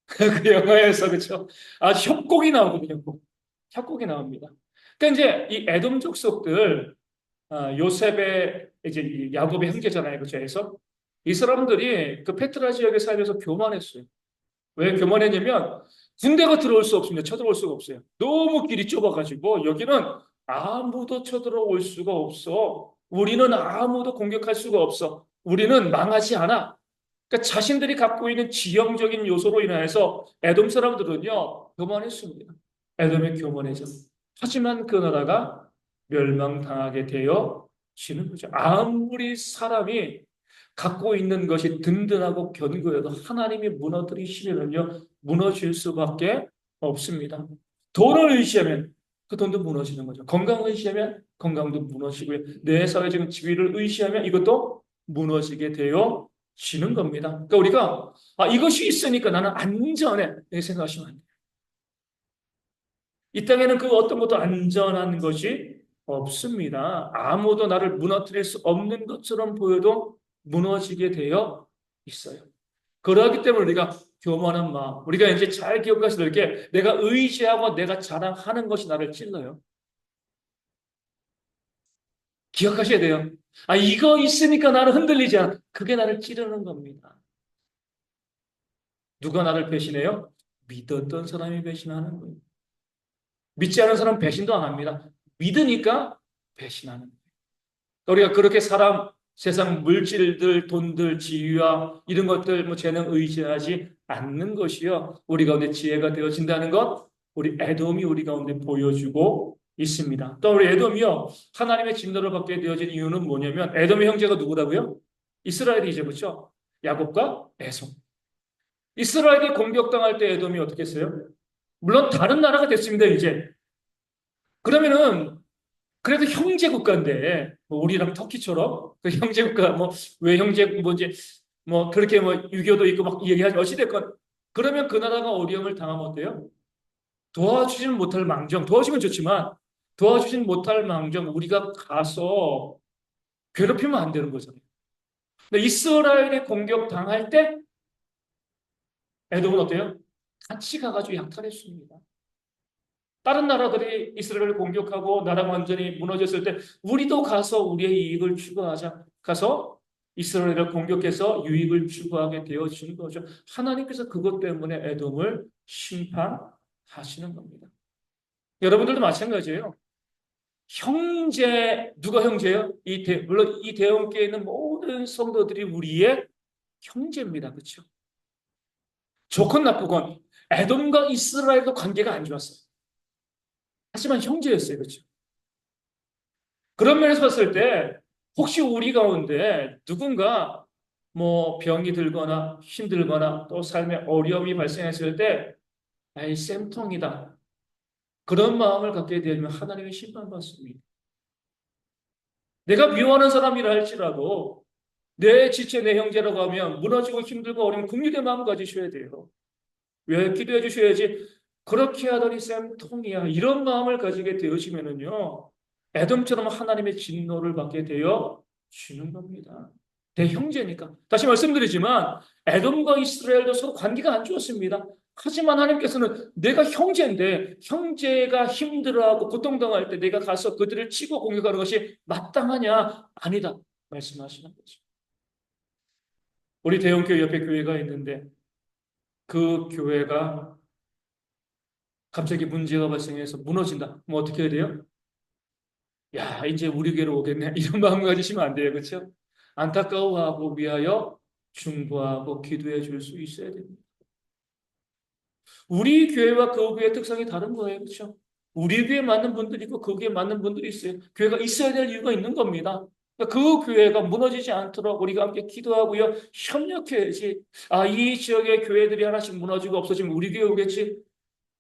그 영화에서 그렇죠? 아주 협곡이 나오거든요. 협곡이 나옵니다. 그러니까 이제 이 에돔 족속들 요셉의 이제 이 야곱의 형제잖아요. 그죠? 해서 이 사람들이 그 페트라 지역에 살면서 교만했어요. 왜 교만했냐면 군대가 들어올 수 없습니다. 쳐들어올 수가 없어요. 너무 길이 좁아가지고 여기는 아무도 쳐들어올 수가 없어. 우리는 아무도 공격할 수가 없어. 우리는 망하지 않아. 그러니까 자신들이 갖고 있는 지형적인 요소로 인해서 에돔 사람들은요 교만했습니다. 에돔의 교만해져. 하지만 그 나라가 멸망당하게 되어지는 거죠. 아무리 사람이 갖고 있는 것이 든든하고 견고해도 하나님이 무너뜨리시면요 무너질 수밖에 없습니다. 돈을 의지하면 그 돈도 무너지는 거죠. 건강을 의지하면 건강도 무너지고요. 내 사회적인 지위를 의지하면 이것도 무너지게 되어 지는 겁니다. 그러니까 우리가 이것이 있으니까 나는 안전해 이렇게 생각하시면 안 돼요. 이 땅에는 그 어떤 것도 안전한 것이 없습니다. 아무도 나를 무너뜨릴 수 없는 것처럼 보여도 무너지게 되어 있어요. 그러기 때문에 우리가 교만한 마음, 우리가 이제 잘 기억하시도록 이렇게 내가 의지하고 내가 자랑하는 것이 나를 찔러요. 기억하셔야 돼요. 이거 있으니까 나는 흔들리지 않아. 그게 나를 찌르는 겁니다. 누가 나를 배신해요? 믿었던 사람이 배신하는 거예요. 믿지 않은 사람은 배신도 안 합니다. 믿으니까 배신하는 거예요. 우리가 그렇게 사람, 세상 물질들, 돈들, 지위와 이런 것들, 뭐 재능 의지하지 않는 것이요. 우리 가운데 지혜가 되어진다는 것, 우리 에돔이 우리 가운데 보여주고 있습니다. 또 우리 에돔이요. 하나님의 진노를 받게 되어진 이유는 뭐냐면, 에돔의 형제가 누구라고요? 이스라엘이죠. 그렇죠? 야곱과 에손. 이스라엘이 공격당할 때 에돔이 어떻게 했어요? 물론 다른 나라가 됐습니다, 이제. 그러면은 그래도 형제 국가인데 뭐 우리랑 터키처럼 그 형제 국가 뭐 왜 형제 뭐지 뭐 그렇게 뭐 유교도 있고 막 얘기하지 어찌됐건 그러면 그 나라가 어려움을 당하면 어때요? 도와주지는 못할 망정 도와주면 좋지만 도와주진 못할 망정 우리가 가서 괴롭히면 안 되는 거잖아요. 근데 이스라엘이 공격 당할 때 에돔은 어때요? 같이 가가지고 약탈했습니다. 다른 나라들이 이스라엘을 공격하고 나라가 완전히 무너졌을 때 우리도 가서 우리의 이익을 추구하자. 가서 이스라엘을 공격해서 유익을 추구하게 되어지는 거죠. 하나님께서 그것 때문에 에돔을 심판하시는 겁니다. 여러분들도 마찬가지예요. 형제, 누가 형제예요? 물론 이 대형교회에 있는 모든 성도들이 우리의 형제입니다. 그렇죠? 좋건 나쁘건 에돔과 이스라엘도 관계가 안 좋았어요. 하지만 형제였어요. 그렇죠? 그런 면에서 봤을 때 혹시 우리 가운데 누군가 뭐 병이 들거나 힘들거나 또 삶에 어려움이 발생했을 때 아이 쌤통이다. 그런 마음을 갖게 되면 하나님의 심판받습니다. 내가 미워하는 사람이라 할지라도 내 지체 내 형제라고 하면 무너지고 힘들고 어려운 긍휼의 마음 가지셔야 돼요. 왜 기도해 주셔야지 그렇게 하더니 쌤통이야. 이런 마음을 가지게 되어지면은요. 에돔처럼 하나님의 진노를 받게 되어 주는 겁니다. 대형제니까. 다시 말씀드리지만 에돔과 이스라엘도 서로 관계가 안 좋았습니다. 하지만 하나님께서는 내가 형제인데 형제가 힘들어하고 고통당할 때 내가 가서 그들을 치고 공격하는 것이 마땅하냐? 아니다. 말씀하시는 거죠. 우리 대형교회 옆에 교회가 있는데 그 교회가 갑자기 문제가 발생해서 무너진다. 뭐 어떻게 해야 돼요? 야, 이제 우리 교회로 오겠네. 이런 마음 가지시면 안 돼요. 그렇죠? 안타까워하고 위하여 중보하고 기도해 줄 수 있어야 됩니다. 우리 교회와 그 교회의 특성이 다른 거예요. 그렇죠? 우리 교회에 맞는 분들이 있고 그 교회에 맞는 분들이 있어요. 교회가 있어야 될 이유가 있는 겁니다. 그러니까 그 교회가 무너지지 않도록 우리가 함께 기도하고요. 협력해야지. 아, 이 지역의 교회들이 하나씩 무너지고 없어지면 우리 교회 오겠지?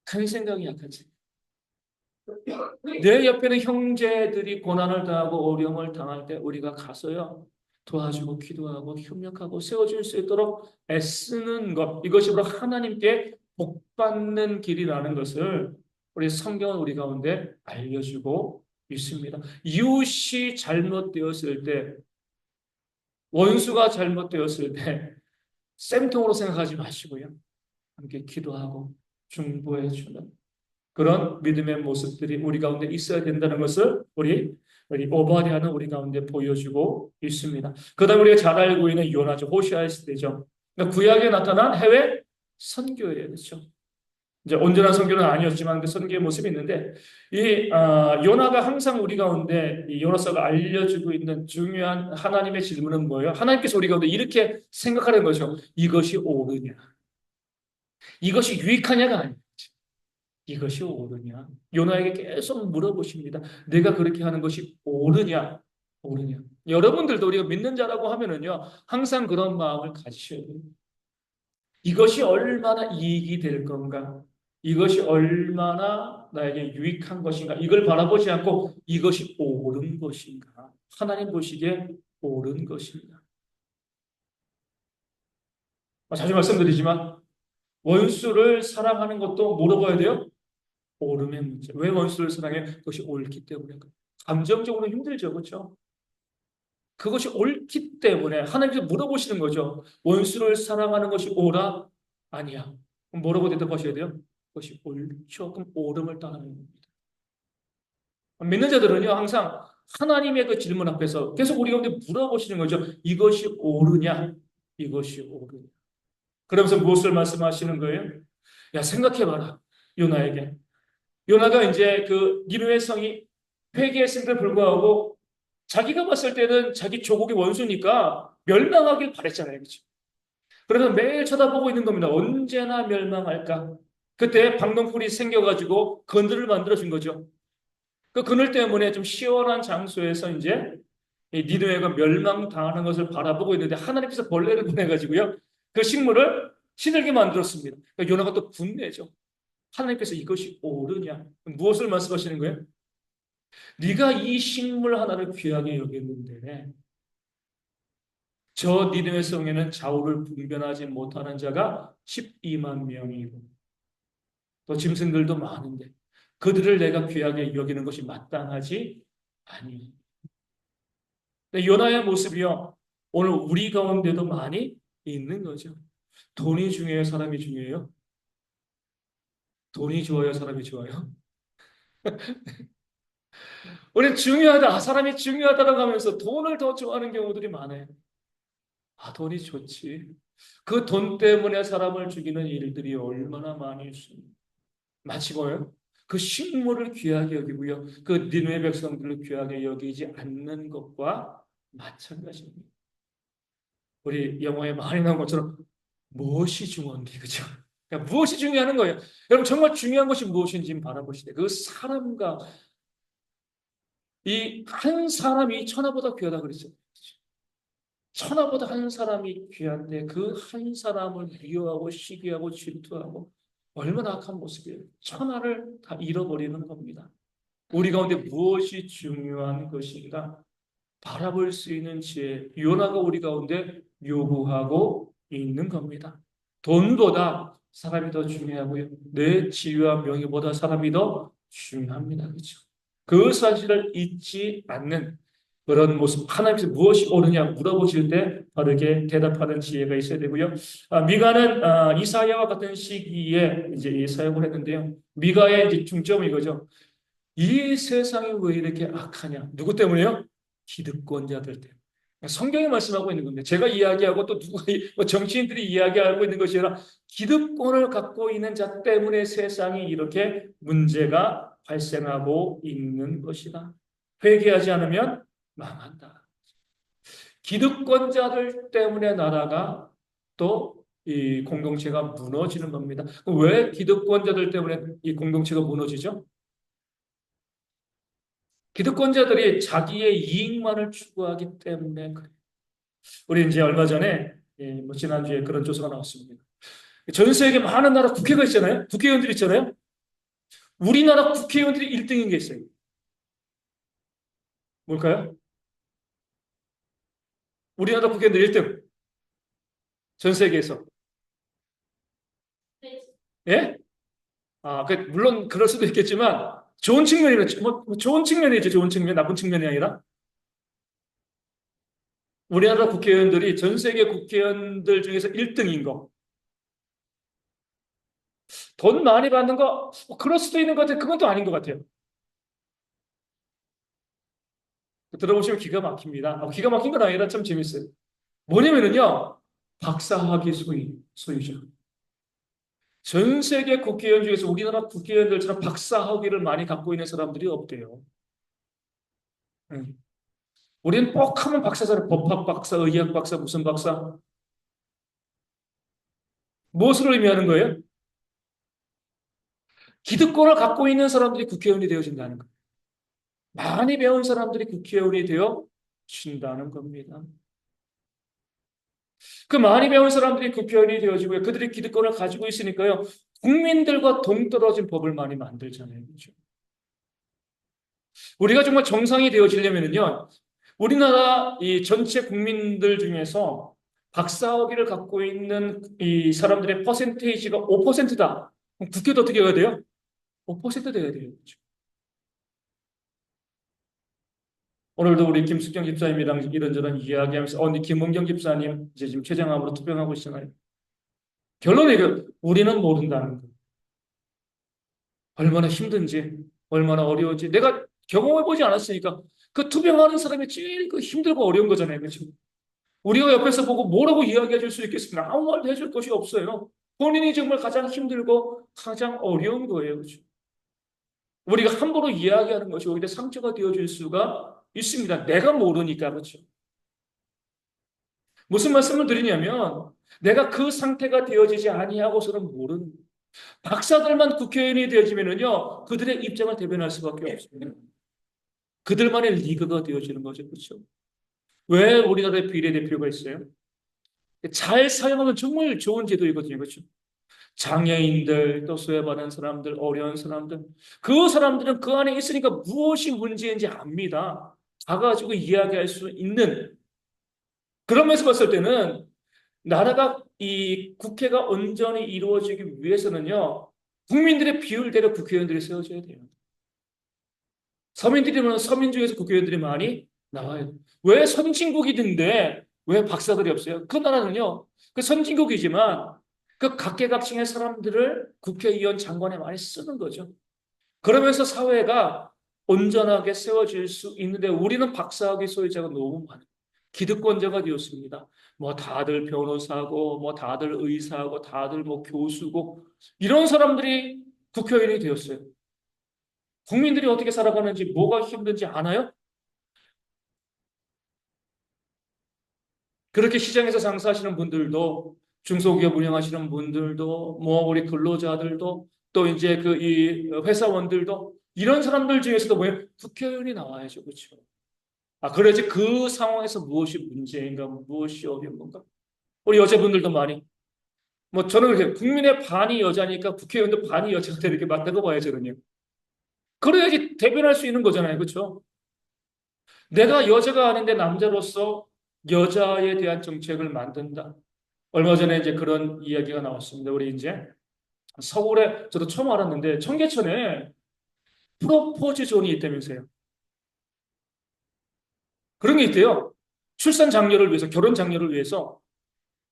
그 생각이 약하지. 내 옆에는 형제들이 고난을 당하고 어려움을 당할 때 우리가 가서요. 도와주고 기도하고 협력하고 세워줄 수 있도록 애쓰는 것. 이것이 바로 하나님께 복받는 길이라는 것을 우리 성경은 우리 가운데 알려주고 있습니다. 이웃이 잘못되었을 때, 원수가 잘못되었을 때 쌤통으로 생각하지 마시고요. 함께 기도하고 중보해 주는 그런 믿음의 모습들이 우리 가운데 있어야 된다는 것을 우리 오바댜는 우리 가운데 보여주고 있습니다. 그다음 우리가 잘 알고 있는 요나죠. 호시아의 시대죠. 그러니까 구약에 나타난 해외 선교예요. 그렇죠? 이제 온전한 선교는 아니었지만 그 선교의 모습이 있는데 요나가 항상 우리 가운데 이 요나서가 알려주고 있는 중요한 하나님의 질문은 뭐예요? 하나님께서 우리 가운데 이렇게 생각하는 거죠. 이것이 옳으냐? 이것이 유익하냐가 아니에요. 이것이 옳으냐? 요나에게 계속 물어보십니다. 내가 그렇게 하는 것이 옳으냐? 옳으냐? 여러분들도 우리가 믿는 자라고 하면은요, 항상 그런 마음을 가지셔야 돼요. 이것이 얼마나 이익이 될 건가? 이것이 얼마나 나에게 유익한 것인가? 이걸 바라보지 않고 이것이 옳은 것인가? 하나님 보시기에 옳은 것인가? 자주 말씀드리지만 원수를 사랑하는 것도 물어봐야 돼요. 옳음의 문제. 왜 원수를 사랑해? 그것이 옳기 때문에. 감정적으로 힘들죠. 그렇죠? 그것이 옳기 때문에 하나님께서 물어보시는 거죠. 원수를 사랑하는 것이 옳아? 아니야. 그럼 뭐라고 대답하셔야 돼요? 그것이 옳죠. 그럼 옳음을 따르는 겁니다. 믿는 자들은요, 항상 하나님의 그 질문 앞에서 계속 우리 가운데 물어보시는 거죠. 이것이 옳으냐? 이것이 옳으냐? 그러면서 무엇을 말씀하시는 거예요? 야, 생각해봐라. 요나에게. 요나가 이제 그 니느웨 성이 회개했음에도 불구하고 자기가 봤을 때는 자기 조국의 원수니까 멸망하길 바랬잖아요. 그렇죠? 그래서 매일 쳐다보고 있는 겁니다. 언제나 멸망할까? 그때 방동굴이 생겨가지고 그늘을 만들어준 거죠. 그 그늘 때문에 좀 시원한 장소에서 이제 이 니느웨가 멸망당하는 것을 바라보고 있는데 하나님께서 벌레를 보내가지고요. 그 식물을 시들게 만들었습니다. 그러니까 요나가 또 분내죠. 하나님께서 이것이 옳으냐? 무엇을 말씀하시는 거예요? 네가 이 식물 하나를 귀하게 여겼는데 저 니느웨 성에는 좌우를 분별하지 못하는 자가 12만 명이고 또 짐승들도 많은데 그들을 내가 귀하게 여기는 것이 마땅하지 아니. 요나의 모습이요. 오늘 우리 가운데도 많이 있는 거죠. 돈이 중요해요? 사람이 중요해요? 돈이 좋아요? 사람이 좋아요? 우리는 중요하다, 사람이 중요하다라고 하면서 돈을 더 좋아하는 경우들이 많아요. 돈이 좋지. 그 돈 때문에 사람을 죽이는 일들이 얼마나 많이 있습니까? 마치 뭐예요? 그 식물을 귀하게 여기고요. 그 니느웨 백성들을 귀하게 여기지 않는 것과 마찬가지입니다. 우리 영화에 많이 나온 것처럼 무엇이 중요한데, 그죠? 그러니까 무엇이 중요한 거예요? 여러분, 정말 중요한 것이 무엇인지 바라보시되 그 사람과 이 한 사람이 천하보다 귀하다 그랬어요. 천하보다 한 사람이 귀한데 그 한 사람을 미워하고 시기하고 질투하고 얼마나 악한 모습이에요. 천하를 다 잃어버리는 겁니다. 우리 가운데 무엇이 중요한 것인가 바라볼 수 있는 지혜, 요나가 우리 가운데 요구하고 있는 겁니다. 돈보다 사람이 더 중요하고요. 내 지위와 명예보다 사람이 더 중요합니다. 그렇죠? 그 사실을 잊지 않는 그런 모습, 하나님께서 무엇이 옳으냐 물어보실 때 바르게 대답하는 지혜가 있어야 되고요. 미가는 이사야와 같은 시기에 이제 이 사역을 했는데요. 미가의 이제 중점은 이거죠. 이 세상이 왜 이렇게 악하냐? 누구 때문에요? 기득권자들 때문에. 성경이 말씀하고 있는 겁니다. 제가 이야기하고 또 누가 뭐 정치인들이 이야기하고 있는 것이 아니라 기득권을 갖고 있는 자 때문에 세상이 이렇게 문제가 발생하고 있는 것이다. 회개하지 않으면 망한다. 기득권자들 때문에 나라가 또 이 공동체가 무너지는 겁니다. 왜 기득권자들 때문에 이 공동체가 무너지죠? 기득권자들이 자기의 이익만을 추구하기 때문에 그래요. 우리 이제 얼마 전에 뭐 지난주에 그런 조사가 나왔습니다. 전 세계 많은 나라 국회가 있잖아요. 국회의원들이 있잖아요. 우리나라 국회의원들이 1등인 게 있어요. 뭘까요? 우리나라 국회의원들 1등. 전 세계에서. 예? 물론 그럴 수도 있겠지만 좋은 측면이죠. 뭐 좋은 측면이죠. 좋은 측면, 나쁜 측면이 아니라 우리나라 국회의원들이 전 세계 국회의원들 중에서 1등인 거. 돈 많이 받는 거, 그럴 수도 있는 것 같아요. 그건 또 아닌 것 같아요. 들어보시면 기가 막힙니다. 기가 막힌 건 아니라 참 재밌어요. 뭐냐면은요, 박사학위 소유죠. 전 세계 국회의원 중에서 우리나라 국회의원들처럼 박사학위를 많이 갖고 있는 사람들이 없대요. 응. 우리는 뻑 하면 박사잖아요. 법학 박사, 의학 박사, 무슨 박사. 무엇을 의미하는 거예요? 기득권을 갖고 있는 사람들이 국회의원이 되어진다는 거예요. 많이 배운 사람들이 국회의원이 되어 준다는 겁니다. 그 많이 배운 사람들이 국회의원이 되어지고요. 그들이 기득권을 가지고 있으니까요. 국민들과 동떨어진 법을 많이 만들잖아요. 그렇죠? 우리가 정말 정상이 되어지려면요. 우리나라 이 전체 국민들 중에서 박사학위를 갖고 있는 이 사람들의 퍼센테이지가 5%다. 그럼 국회도 어떻게 해야 돼요? 5% 돼야 돼요. 그렇죠? 오늘도 우리 김숙경 집사님이랑 이런저런 이야기하면서 근데 김은경 집사님 이제 지금 최장암으로 투병하고 있잖아요. 결론이 우리는 모른다는 거. 얼마나 힘든지, 얼마나 어려운지 내가 경험해보지 않았으니까 그 투병하는 사람이 제일 그 힘들고 어려운 거잖아요. 그렇죠? 우리가 옆에서 보고 뭐라고 이야기해 줄 수 있겠습니까? 아무 말도 해줄 것이 없어요. 본인이 정말 가장 힘들고 가장 어려운 거예요. 그렇죠? 우리가 함부로 이야기하는 것이 오히려 상처가 되어줄 수가 있습니다. 내가 모르니까. 그렇죠? 무슨 말씀을 드리냐면 내가 그 상태가 되어지지 아니하고서는 모르는 박사들만 국회의원이 되어지면은요 그들의 입장을 대변할 수밖에 없습니다. 그들만의 리그가 되어지는 거죠. 그렇죠? 왜 우리나라에 비례대표가 있어요? 잘 사용하면 정말 좋은 제도이거든요. 그렇죠? 장애인들, 또 소외받은 사람들, 어려운 사람들. 그 사람들은 그 안에 있으니까 무엇이 문제인지 압니다. 가가지고 이야기할 수 있는. 그런 면에서 봤을 때는 나라가 이 국회가 온전히 이루어지기 위해서는요. 국민들의 비율대로 국회의원들이 세워져야 돼요. 서민들이면 서민 중에서 국회의원들이 많이 나와요. 왜 선진국이던데 왜 박사들이 없어요? 그 나라는요. 그 선진국이지만 그 각계각층의 사람들을 국회의원 장관에 많이 쓰는 거죠. 그러면서 사회가 온전하게 세워질 수 있는데 우리는 박사학위 소유자가 너무 많아요. 기득권자가 되었습니다. 뭐 다들 변호사고, 뭐 다들 의사고, 다들 뭐 교수고, 이런 사람들이 국회의원이 되었어요. 국민들이 어떻게 살아가는지, 뭐가 힘든지 아나요? 그렇게 시장에서 장사하시는 분들도, 중소기업 운영하시는 분들도, 뭐 우리 근로자들도, 또 이제 그 이 회사원들도, 이런 사람들 중에서도 뭐예요? 국회의원이 나와야죠. 그렇죠? 아, 그래야지 그 상황에서 무엇이 문제인가, 무엇이 어려운 건가? 우리 여자분들도 많이. 뭐 저는 그렇게 국민의 반이 여자니까 국회의원도 반이 여자가 되는 게 맞다고 봐요, 저는요. 그래야지 대변할 수 있는 거잖아요. 그렇죠? 내가 여자가 아닌데 남자로서 여자에 대한 정책을 만든다. 얼마 전에 이제 그런 이야기가 나왔습니다. 우리 이제 서울에 저도 처음 알았는데 청계천에 프로포즈 존이 있다면서요. 그런 게 있대요. 출산 장려를 위해서, 결혼 장려를 위해서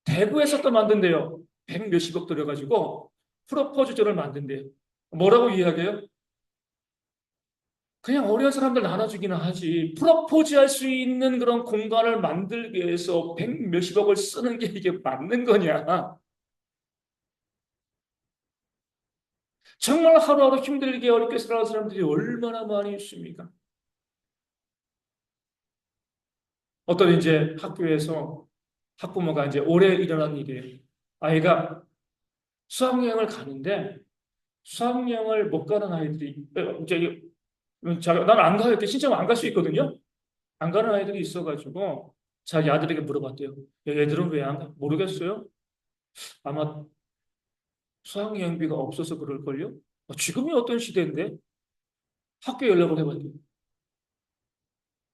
대구에서 또 만든대요. 백 몇십억 들여가지고 프로포즈존을 만든대요. 뭐라고 이야기해요? 그냥 어려운 사람들 나눠주기는 하지. 프로포즈 할 수 있는 그런 공간을 만들기 위해서 백 몇십억을 쓰는 게 이게 맞는 거냐. 정말 하루하루 힘들게 어렵게 살아가는 사람들이 얼마나 많이 있습니까? 어떤 이제 학교에서 학부모가 이제 올해 일어난 일이에요. 아이가 수학여행을 가는데 수학여행을 못 가는 아이들이 이제 난안 가요. 이렇게 신청 안 갈 수 있거든요. 안 가는 아이들이 있어가지고 자기 아들에게 물어봤대요. 야, 얘들은 왜 안 가? 모르겠어요. 아마 수학여행비가 없어서 그럴걸요? 지금이 어떤 시대인데? 학교 연락을 해봤대요.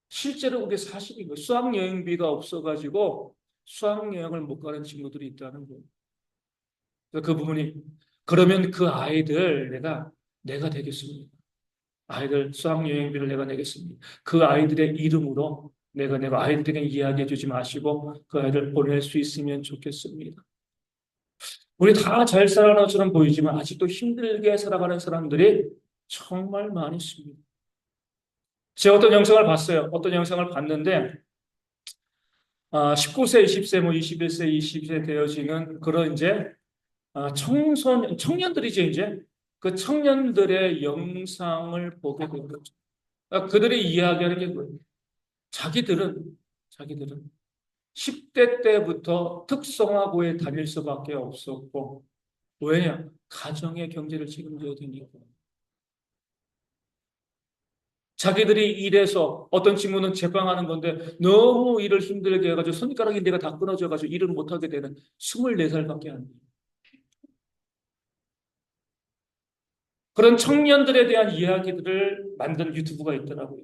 실제로 그게 사실인 거예요. 수학여행비가 없어가지고 수학여행을 못 가는 친구들이 있다는 거예요. 그래서 그 부분이 그러면 그 아이들 내가 되겠습니다. 아이들 수학여행비를 내가 내겠습니다. 그 아이들의 이름으로 내가 아이들에게 이야기해 주지 마시고 그 아이들 보낼 수 있으면 좋겠습니다. 우리 다 잘 살아가는 것처럼 보이지만 아직도 힘들게 살아가는 사람들이 정말 많이 있습니다. 제가 어떤 영상을 봤어요. 어떤 영상을 봤는데 19세, 20세, 뭐 21세, 20세 되어지는 그런 이제 청년들이죠, 이제. 그 청년들의 영상을 보게 된 거죠. 그들이 이야기하는 게 뭐예요? 자기들은, 자기들은 10대 때부터 특성화고에 다닐 수밖에 없었고, 왜냐? 가정의 경제를 책임져야 되니까. 자기들이 일해서 어떤 친구는 제방하는 건데 너무 일을 힘들게 해가지고 손가락이 내가 다 끊어져가지고 일을 못하게 되는 24살밖에 안 돼요. 그런 청년들에 대한 이야기들을 만든 유튜브가 있더라고요.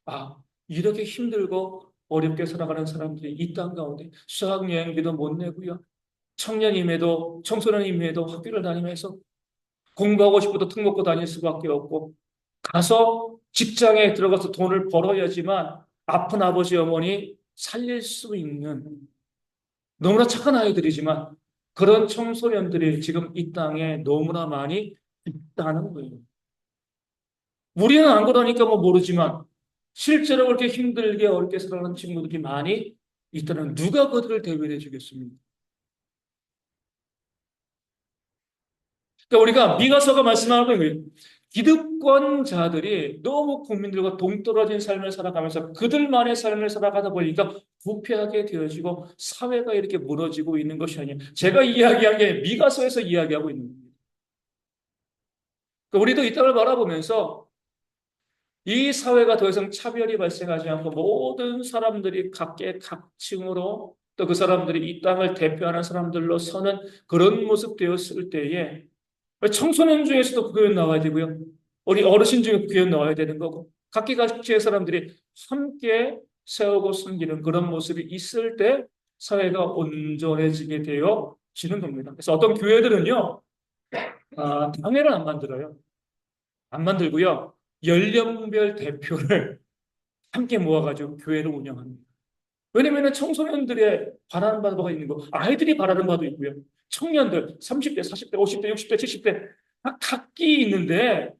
아, 이렇게 힘들고 어렵게 살아가는 사람들이 이 땅 가운데 수학여행비도 못 내고요. 청년임에도 청소년임에도 학교를 다니면서 공부하고 싶어도 특 먹고 다닐 수밖에 없고 가서 직장에 들어가서 돈을 벌어야지만 아픈 아버지 어머니 살릴 수 있는 너무나 착한 아이들이지만 그런 청소년들이 지금 이 땅에 너무나 많이 있다는 거예요. 우리는 안 그러니까 뭐 모르지만 실제로 그렇게 힘들게 어렵게 살아가는 친구들이 많이 있다는 누가 그들을 대변해 주겠습니까? 그러니까 우리가 미가서가 말씀하는 거예요. 기득권자들이 너무 국민들과 동떨어진 삶을 살아가면서 그들만의 삶을 살아가다 보니까 부패하게 되어지고 사회가 이렇게 무너지고 있는 것이 아니에요. 제가 이야기한 게 미가서에서 이야기하고 있는 겁니다. 그러니까 우리도 이 땅을 바라보면서 이 사회가 더 이상 차별이 발생하지 않고 모든 사람들이 각계 각층으로 또 그 사람들이 이 땅을 대표하는 사람들로 서는 그런 모습 되었을 때에 청소년 중에서도 국회의원 나와야 되고요. 우리 어르신 중에 국회의원 나와야 되는 거고 각계각층의 사람들이 함께 세우고 섬기는 그런 모습이 있을 때 사회가 온전해지게 되어지는 겁니다. 그래서 어떤 교회들은요, 당회를 안 만들어요. 안 만들고요. 연령별 대표를 함께 모아가지고 교회를 운영합니다. 왜냐면은 청소년들의 바라는 바가 있는 거, 아이들이 바라는 바도 있고요. 청년들, 30대, 40대, 50대, 60대, 70대, 다 각기 있는데,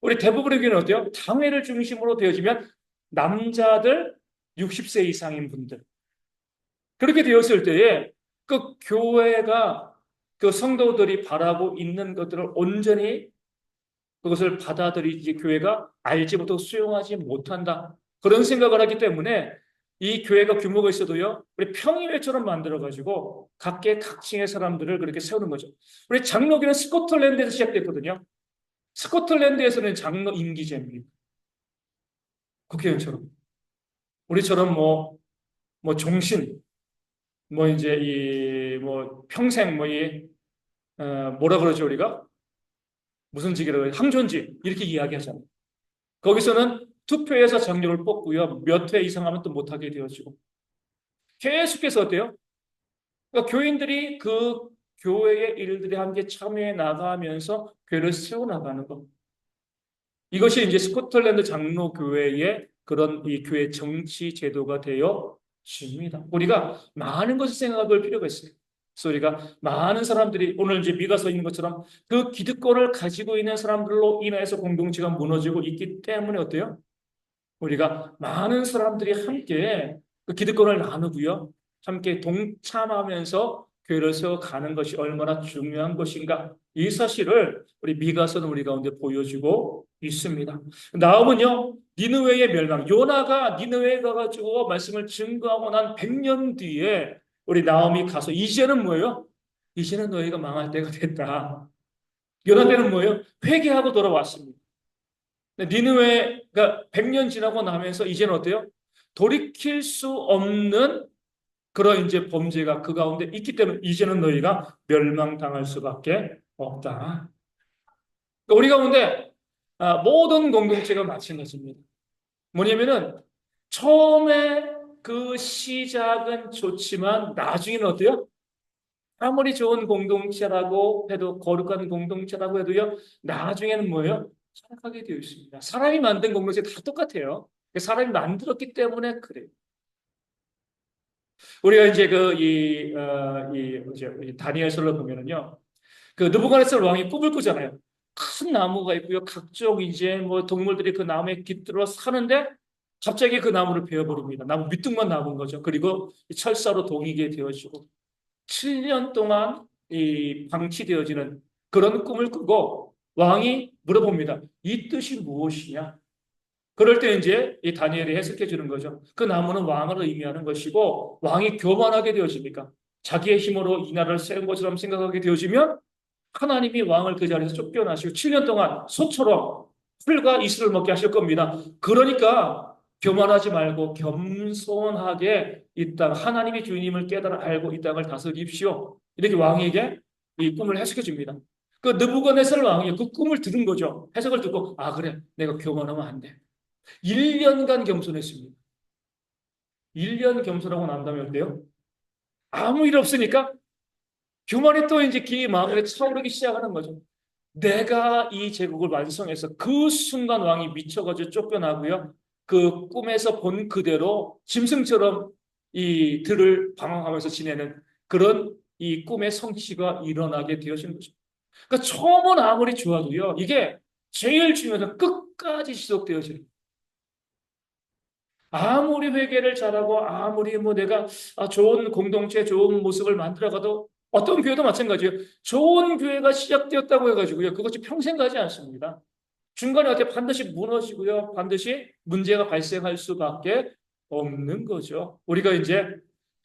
우리 대부분의 교회는 어때요? 당회를 중심으로 되어지면 남자들 60세 이상인 분들. 그렇게 되었을 때에 그 교회가 그 성도들이 바라고 있는 것들을 온전히 그것을 받아들이지 교회가 알지 못하고 수용하지 못한다. 그런 생각을 하기 때문에 이 교회가 규모가 있어도요, 우리 평의회처럼 만들어가지고 각계 각층의 사람들을 그렇게 세우는 거죠. 우리 장로교는 스코틀랜드에서 시작됐거든요. 스코틀랜드에서는 장로 임기제입니다. 국회의원처럼. 우리처럼 뭐 종신, 뭐 이제 뭐 평생 뭐라 그러죠, 우리가? 무슨 직이라고 해요? 항존직. 이렇게 이야기하잖아요. 거기서는 투표해서 장로를 뽑고요. 몇 회 이상 하면 또 못하게 되어지고. 계속해서 어때요? 그러니까 교인들이 그 교회의 일들에 함께 참여해 나가면서 교회를 세워나가는 것. 이것이 이제 스코틀랜드 장로교회의 그런 이 교회 정치 제도가 되어집니다. 우리가 많은 것을 생각해 볼 필요가 있어요. 그래서 우리가 많은 사람들이 오늘 이제 미가서 있는 것처럼 그 기득권을 가지고 있는 사람들로 인해서 공동체가 무너지고 있기 때문에 어때요? 우리가 많은 사람들이 함께 그 기득권을 나누고요. 함께 동참하면서 교회를 세워가는 것이 얼마나 중요한 것인가. 이 사실을 우리 미가서는 우리 가운데 보여주고 있습니다. 나음은요, 니느웨의 멸망. 요나가 니느웨에 가가지고 말씀을 증거하고 난 100년 뒤에 우리 나음이 가서 이제는 뭐예요? 이제는 너희가 망할 때가 됐다. 요나 때는 뭐예요? 회개하고 돌아왔습니다. 니느웨가 100년 지나고 나면서 이제는 어때요? 돌이킬 수 없는 그런 이제 범죄가 그 가운데 있기 때문에 이제는 너희가 멸망당할 수밖에 없다. 그러니까 우리 가운데 모든 공동체가 마찬가지입니다. 뭐냐면은 처음에 그 시작은 좋지만 나중에는 어때요? 아무리 좋은 공동체라고 해도 거룩한 공동체라고 해도요. 나중에는 뭐예요? 타락하게 되어 있습니다. 사람이 만든 공동체 다 똑같아요. 사람이 만들었기 때문에 그래요. 우리가 이제 이 다니엘서를 보면은요. 그 느부갓네살 왕이 꿈을 꾸잖아요. 큰 나무가 있고요. 각종 이제 뭐 동물들이 그 나무에 깃들어 사는데 갑자기 그 나무를 베어버립니다. 나무 밑둥만 남은 거죠. 그리고 철사로 동이게 되어지고 7년 동안 이 방치되어지는 그런 꿈을 꾸고 왕이 물어봅니다. 이 뜻이 무엇이냐? 그럴 때 이제 이 다니엘이 해석해 주는 거죠. 그 나무는 왕을 의미하는 것이고 왕이 교만하게 되어집니까? 자기의 힘으로 이 나라를 세운 것처럼 생각하게 되어지면 하나님이 왕을 그 자리에서 쫓겨나시고 7년 동안 소처럼 풀과 이슬을 먹게 하실 겁니다. 그러니까 교만하지 말고 겸손하게 이 땅, 하나님이 주님을 깨달아 알고 이 땅을 다스립시오. 이렇게 왕에게 이 꿈을 해석해 줍니다. 그 느부갓네살 왕이 그 꿈을 들은 거죠. 해석을 듣고 아 그래 내가 교만하면 안 돼. 1년간 겸손했습니다. 1년 겸손하고 난 다음에 어때요? 아무 일 없으니까 교만이 또 이제 기 마음에 차오르기 시작하는 거죠. 내가 이 제국을 완성해서 그 순간 왕이 미쳐가지고 쫓겨나고요. 그 꿈에서 본 그대로 짐승처럼 이 들을 방황하면서 지내는 그런 이 꿈의 성취가 일어나게 되어진 거죠. 그러니까 처음은 아무리 좋아도요. 이게 제일 중요해서 끝까지 지속되어져요. 아무리 회개를 잘하고 아무리 뭐 내가 좋은 공동체, 좋은 모습을 만들어가도 어떤 교회도 마찬가지예요. 좋은 교회가 시작되었다고 해가지고요. 그것이 평생 가지 않습니다. 중간에 어떻게 반드시 무너지고요. 반드시 문제가 발생할 수밖에 없는 거죠. 우리가 이제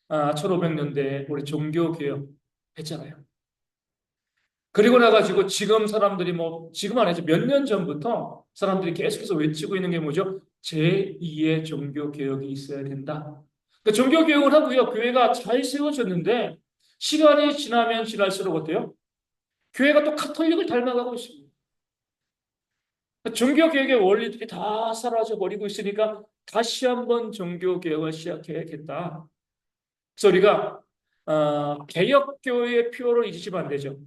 1500년대에 우리 종교개혁 했잖아요. 그리고 나가지고 지금 사람들이 뭐 지금 아니죠. 몇 년 전부터 사람들이 계속해서 외치고 있는 게 뭐죠? 제2의 종교개혁이 있어야 된다. 그러니까 종교개혁을 하고요. 교회가 잘 세워졌는데 시간이 지나면 지날수록 어때요? 교회가 또 카톨릭을 닮아가고 있습니다. 그러니까 종교개혁의 원리들이 다 사라져 버리고 있으니까 다시 한번 종교개혁을 시작해야겠다. 그래서 우리가 개혁교회의 표어를 잊으시면 안 되죠.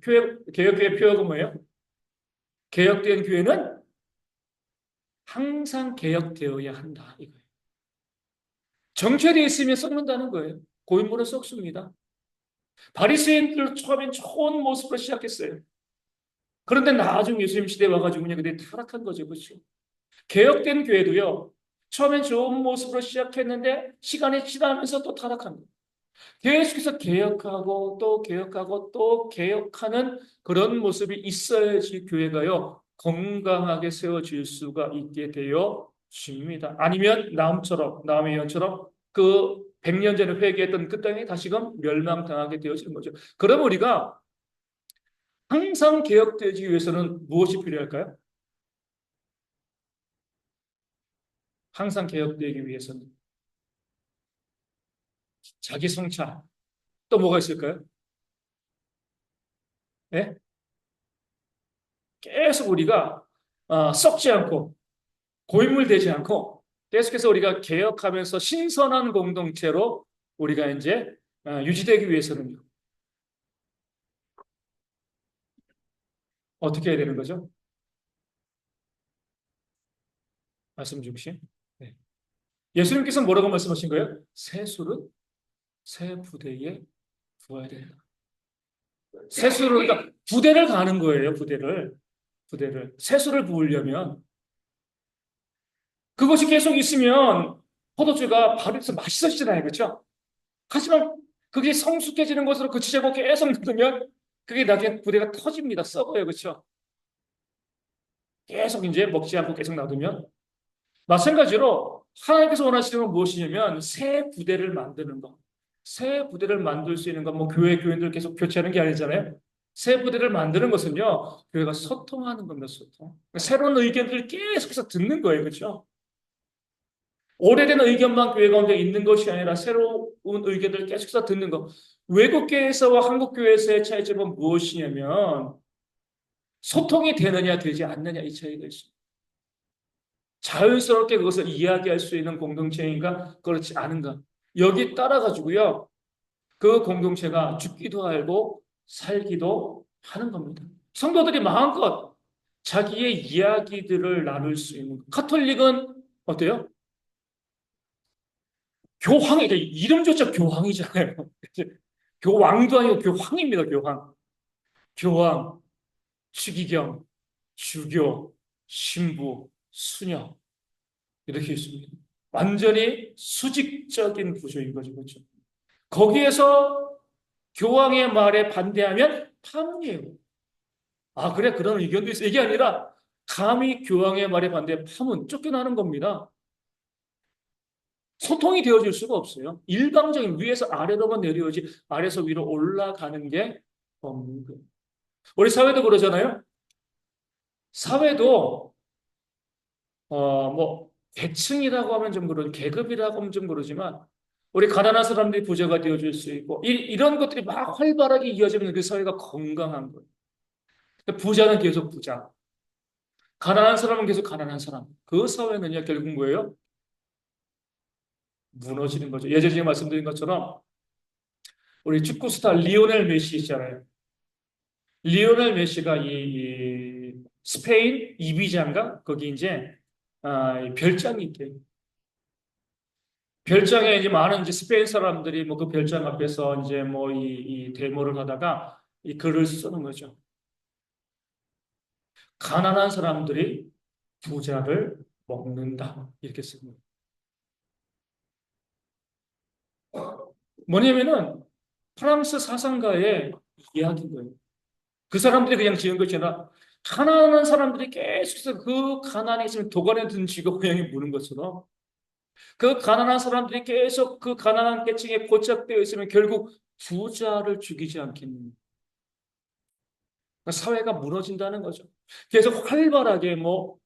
개혁교회의 표어가 뭐예요? 개혁된 교회는 항상 개혁되어야 한다. 이거예요. 정체되어 있으면 썩는다는 거예요. 고인물은 썩습니다. 바리새인들 처음엔 좋은 모습으로 시작했어요. 그런데 나중 예수님 시대에 와가지고 그냥 그들이 타락한 거죠. 그렇죠? 개혁된 교회도요. 처음엔 좋은 모습으로 시작했는데 시간이 지나면서 또 타락한 거예요. 계속해서 개혁하고 또 개혁하고 또 개혁하는 그런 모습이 있어야지 교회가요. 건강하게 세워질 수가 있게 되어 집니다. 아니면 나움의 예언처럼 그 100년 전에 회개했던 그 땅이 다시금 멸망당하게 되어지는 거죠. 그럼 우리가 항상 개혁되기 위해서는 무엇이 필요할까요? 항상 개혁되기 위해서는 자기 성찰. 또 뭐가 있을까요? 네? 계속 우리가 썩지 않고 고인물 되지 않고 계속해서 우리가 개혁하면서 신선한 공동체로 우리가 이제 유지되기 위해서는요. 어떻게 해야 되는 거죠? 말씀 중심. 네. 예수님께서 뭐라고 말씀하신 거예요? 새 술은 새 부대에 부어야 된다. 새 술을 그러니까 부대를 가는 거예요. 부대를 새 술을 부으려면 그것이 계속 있으면 포도주가 바로에서 맛있어지잖아요. 그렇죠? 하지만 그게 성숙해지는 것으로 그치지 않고 계속 놔두면 그게 나중에 부대가 터집니다. 썩어요. 그렇죠? 계속 이제 먹지 않고 계속 놔두면 마찬가지로 하나님께서 원하시는 건 무엇이냐면 새 부대를 만드는 것. 새 부대를 만들 수 있는 건 뭐 교회 교인들 계속 교체하는 게 아니잖아요. 새 부대를 만드는 것은요. 교회가 소통하는 겁니다. 소통. 새로운 의견들을 계속해서 듣는 거예요. 그렇죠? 오래된 의견만 교회 가운데 있는 것이 아니라 새로운 의견들을 계속해서 듣는 것. 외국 교회에서와 한국 교회에서의 차이점은 무엇이냐면 소통이 되느냐 되지 않느냐 이 차이가 있습니다. 자연스럽게 그것을 이야기할 수 있는 공동체인가 그렇지 않은가. 여기 따라 가지고요. 그 공동체가 죽기도 알고 살기도 하는 겁니다. 성도들이 마음껏 자기의 이야기들을 나눌 수 있는 것. 카톨릭은 어때요? 교황이 이름조차 교황이잖아요. 교왕도 아니고 교황입니다. 교황. 교황, 추기경, 주교, 신부, 수녀 이렇게 있습니다. 완전히 수직적인 구조인 거죠. 그렇죠? 거기에서 교황의 말에 반대하면 파문이에요. 아, 그래, 그런 의견도 있어. 이게 아니라 감히 교황의 말에 반대해 파문, 쫓겨나는 겁니다. 소통이 되어질 수가 없어요. 일방적인 위에서 아래로만 내려오지 아래에서 위로 올라가는 게 없는 거예요. 우리 사회도 그러잖아요. 사회도 뭐 계층이라고 하면 좀 그러지 계급이라고 하면 좀 그러지만 우리 가난한 사람들이 부자가 되어줄 수 있고 이런 것들이 막 활발하게 이어지면 그 사회가 건강한 거예요. 부자는 계속 부자, 가난한 사람은 계속 가난한 사람. 그 사회는요 결국 뭐예요? 무너지는 거죠. 예전에 제가 말씀드린 것처럼 우리 축구 스타 리오넬 메시 있잖아요. 리오넬 메시가 이 스페인 이비자인가 거기 이제 별장이 있대요. 별장에 이제 많은 이제 스페인 사람들이 뭐 그 별장 앞에서 이제 뭐 이 데모를 하다가 이 글을 쓰는 거죠. 가난한 사람들이 부자를 먹는다. 이렇게 쓰는 거예요. 뭐냐면은 프랑스 사상가의 이야기인 거예요. 그 사람들이 그냥 지은 것이 아니라 가난한 사람들이 계속해서 그 가난에 있으면 도관에 든 쥐가 고양이 무는 것처럼 그 가난한 사람들이 계속 그 가난한 계층에 고착되어 있으면 결국 부자를 죽이지 않겠느냐. 사회가 무너진다는 거죠. 계속 활발하게 뭐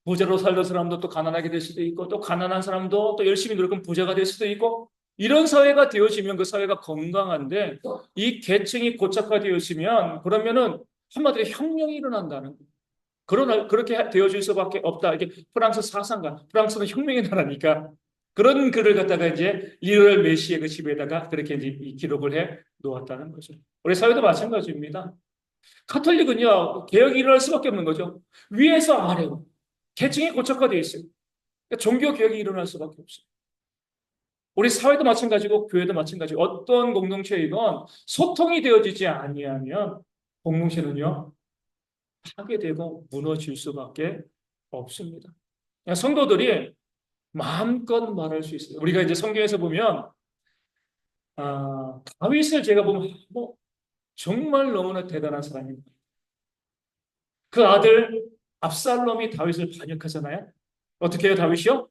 부자로 살던 사람도 또 가난하게 될 수도 있고 또 가난한 사람도 또 열심히 노력하면 부자가 될 수도 있고 이런 사회가 되어지면 그 사회가 건강한데 이 계층이 고착화되어 있으면 그러면은 한마디로 혁명이 일어난다는 거예요. 그러나 그렇게 되어질 수밖에 없다. 이게 프랑스 사상가, 프랑스는 혁명의 나라니까 그런 글을 갖다가 이제 리오넬 메시의 그 집에다가 그렇게 이제 기록을 해 놓았다는 거죠. 우리 사회도 마찬가지입니다. 카톨릭은요, 개혁이 일어날 수밖에 없는 거죠. 위에서 아래로. 계층이 고착화되어 있어요. 그러니까 종교 개혁이 일어날 수밖에 없어요. 우리 사회도 마찬가지고 교회도 마찬가지고 어떤 공동체이건 소통이 되어지지 아니하면 공동체는요, 파괴되고 무너질 수밖에 없습니다. 그냥 성도들이 마음껏 말할 수 있어요. 우리가 이제 성경에서 보면 다윗을 제가 보면 정말 너무나 대단한 사람입니다. 그 아들 압살롬이 다윗을 반역하잖아요. 어떻게 해요, 다윗이요?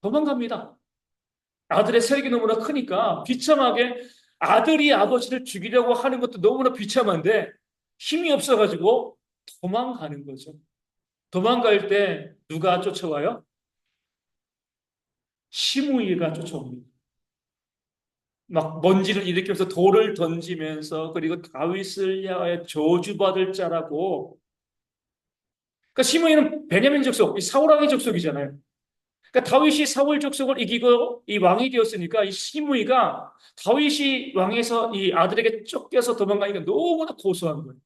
도망갑니다. 아들의 세력이 너무나 크니까 비참하게 아들이 아버지를 죽이려고 하는 것도 너무나 비참한데 힘이 없어가지고 도망가는 거죠. 도망갈 때 누가 쫓아와요? 시므이가 쫓아옵니다. 막 먼지를 일으키면서 돌을 던지면서 그리고 다윗을 향하여 저주받을 자라고. 그러니까 시므이는 베냐민 족속, 이 사울왕의 족속이잖아요. 그러니까 다윗이 사울 족속을 이기고 이 왕이 되었으니까 이 시므이가 다윗이 왕에서 이 아들에게 쫓겨서 도망가니까 너무나 고소한 거예요.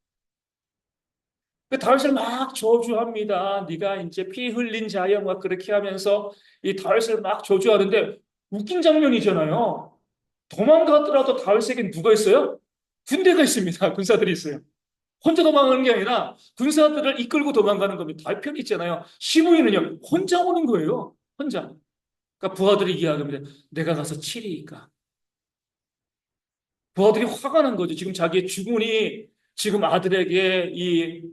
그 다윗을 막 저주합니다. 네가 이제 피 흘린 자여 막 그렇게 하면서 이 다윗을 막 저주하는데 웃긴 장면이잖아요. 도망가더라도 다윗에게 누가 있어요? 군대가 있습니다. 군사들이 있어요. 혼자 도망가는 게 아니라 군사들을 이끌고 도망가는 겁니다. 다윗 편이 있잖아요. 시므이는요 혼자 오는 거예요. 혼자. 그러니까 부하들이 이야기합니다. 내가 가서 치리이까. 부하들이 화가 난 거죠. 지금 자기의 주군이 지금 아들에게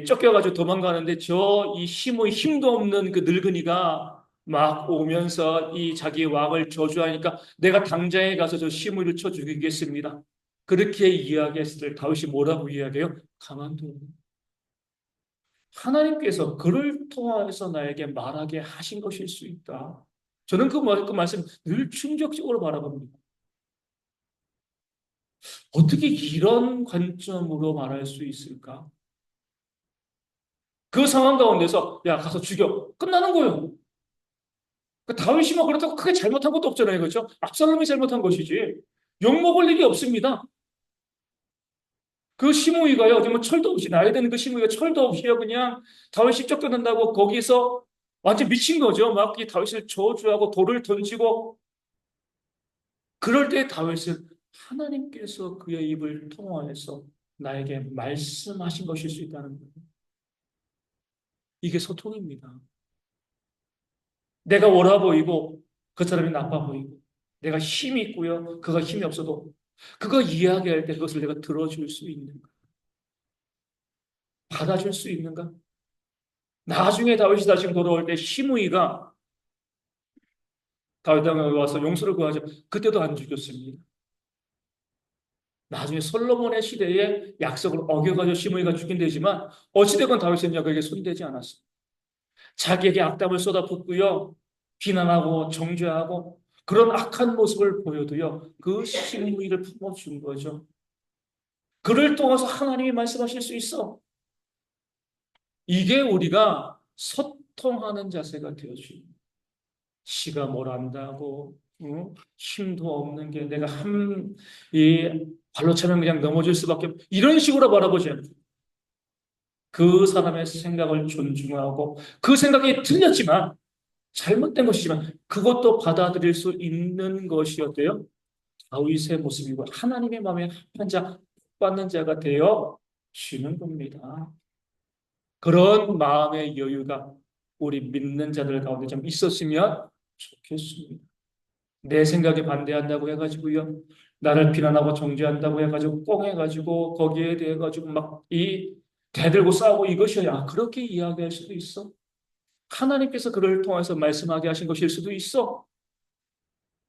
쫓겨가지고 도망가는데 저 이 힘의 힘도 없는 그 늙은이가 막 오면서 이 자기 왕을 저주하니까 내가 당장에 가서 저 시므이를 쳐 죽이겠습니다. 그렇게 이야기했을 때 다윗이 뭐라고 이야기해요? 가만둬. 하나님께서 그를 통해서 나에게 말하게 하신 것일 수 있다. 저는 그 말씀 늘 충격적으로 바라봅니다. 어떻게 이런 관점으로 말할 수 있을까? 그 상황 가운데서 야 가서 죽여 끝나는 거예요. 그 다윗이 뭐 그렇다고 크게 잘못한 것도 없잖아요, 그렇죠? 압살롬이 잘못한 것이지 욕먹을 일이 없습니다. 그 시므이가요, 정말 철도 없이 나야 되는 그 시므이가 철도 없이요 그냥 다윗이 쫓겨난다고 거기서 완전 미친 거죠. 막 이 다윗을 저주하고 돌을 던지고 그럴 때 다윗은 하나님께서 그의 입을 통하여서 나에게 말씀하신 것일 수 있다는 거예요. 이게 소통입니다. 내가 옳아 보이고 그 사람이 나빠 보이고 내가 힘이 있고요. 그가 힘이 없어도 그거 이야기할 때 그것을 내가 들어줄 수 있는가? 받아줄 수 있는가? 나중에 다윗이 다시 돌아올 때 시므이가 다윗에게 와서 용서를 구하죠. 그때도 안 죽였습니다. 나중에 솔로몬의 시대에 약속을 어겨가지고 시므이가 죽긴 되지만 어찌되건 다윗은 그에게 손대지 않았습니다. 자기에게 악담을 쏟아붓고요. 비난하고 정죄하고 그런 악한 모습을 보여도요. 그 시므이를 품어준 거죠. 그를 통해서 하나님이 말씀하실 수 있어. 이게 우리가 소통하는 자세가 되어줍니다. 지가 뭘 안다고 힘도 없는 게 내가 이 발로 차면 그냥 넘어질 수밖에 이런 식으로 바라보지 않고 그 사람의 생각을 존중하고 그 생각이 틀렸지만 잘못된 것이지만 그것도 받아들일 수 있는 것이었대요. 다윗의 모습이고 하나님의 마음에 합한 자, 받는 자가 되어 주는 겁니다. 그런 마음의 여유가 우리 믿는 자들 가운데 좀 있었으면 좋겠습니다. 내 생각에 반대한다고 해가지고요. 나를 비난하고 정죄한다고 해가지고 꽁해가지고 거기에 대해 가지고 막 이 대들고 싸우고 이것이야. 그렇게 이야기할 수도 있어. 하나님께서 그를 통해서 말씀하게 하신 것일 수도 있어.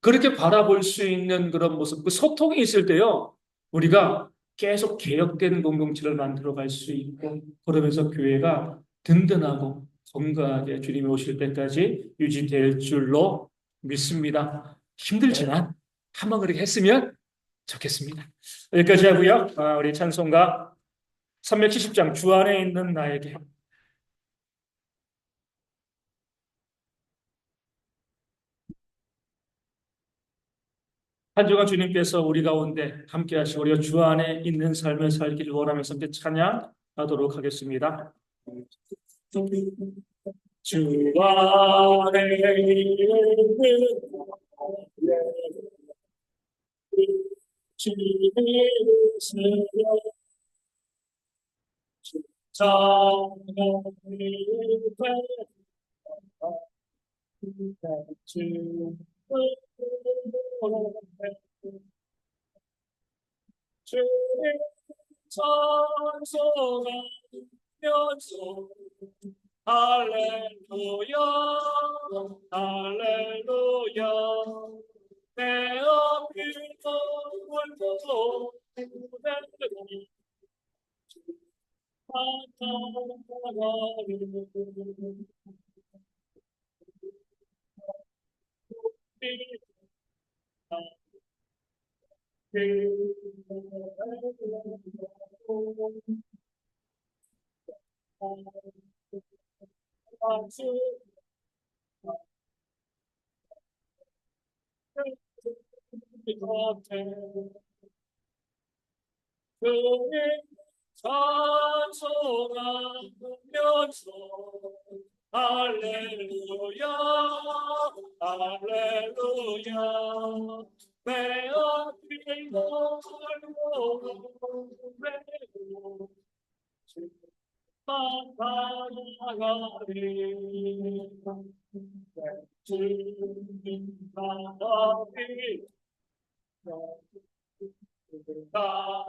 그렇게 바라볼 수 있는 그런 모습, 그 소통이 있을 때요. 우리가 계속 개혁된 공동체를 만들어 갈 수 있고 그러면서 교회가 든든하고 건강하게 주님이 오실 때까지 유지될 줄로 믿습니다. 힘들지만 한번 그렇게 했으면 좋겠습니다. 여기까지 하고요. 우리 찬송가 370장 주 안에 있는 나에게 한 주간 주님께서 우리 가운데 함께 하시고 우리가 주 안에 있는 삶을 살기를 원하면서 함께 찬양하도록 하겠습니다. 주 안에 있는 주님이시여 주님 찬송하면서 할렐루야 할렐루야 내 앞길 돌고 무대로 주님 찬송하면서 할렐루야 할렐루야 내 앞길 돌고 외로 주만 바라가리 주님 바라리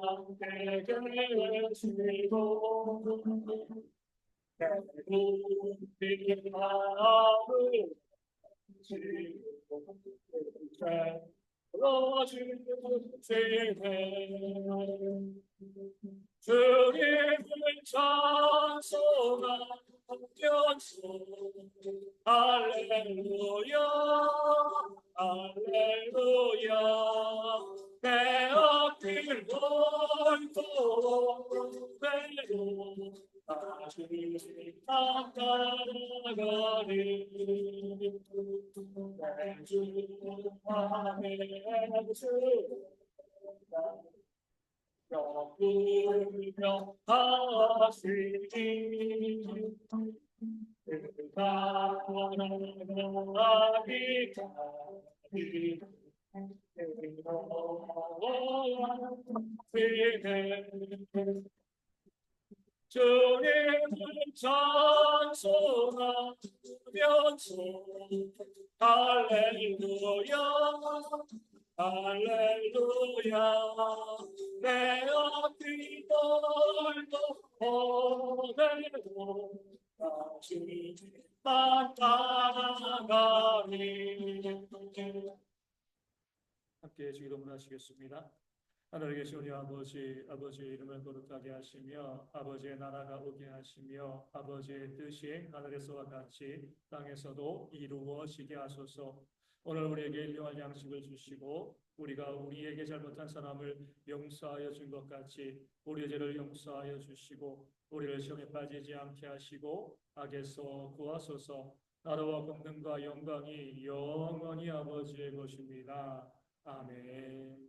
함께 계시고 우리 마음을 주님을 찬송하면서 할렐루야 할렐루야 내 앞길 돌고 외로 다시 나가리 내 주 안에 주 영불명 하시니 그가 나가리까지 주님을 찬송하면서 할렐루야 할렐루야 내 앞이 돌고 오늘도 다시만 따라가리 함께 주기도문 하시겠습니다. 하늘에 계신 우리 아버지, 아버지의 이름을 거룩하게 하시며 아버지의 나라가 오게 하시며 아버지의 뜻이 하늘에서와 같이 땅에서도 이루어지게 하소서. 오늘 우리에게 일용할 양식을 주시고 우리가 우리에게 잘못한 사람을 용서하여 준 것 같이 우리의 죄를 용서하여 주시고 우리를 시험에 빠지지 않게 하시고 악에서 구하소서. 나라와 권능과 영광이 영원히 아버지의 것입니다. 아멘.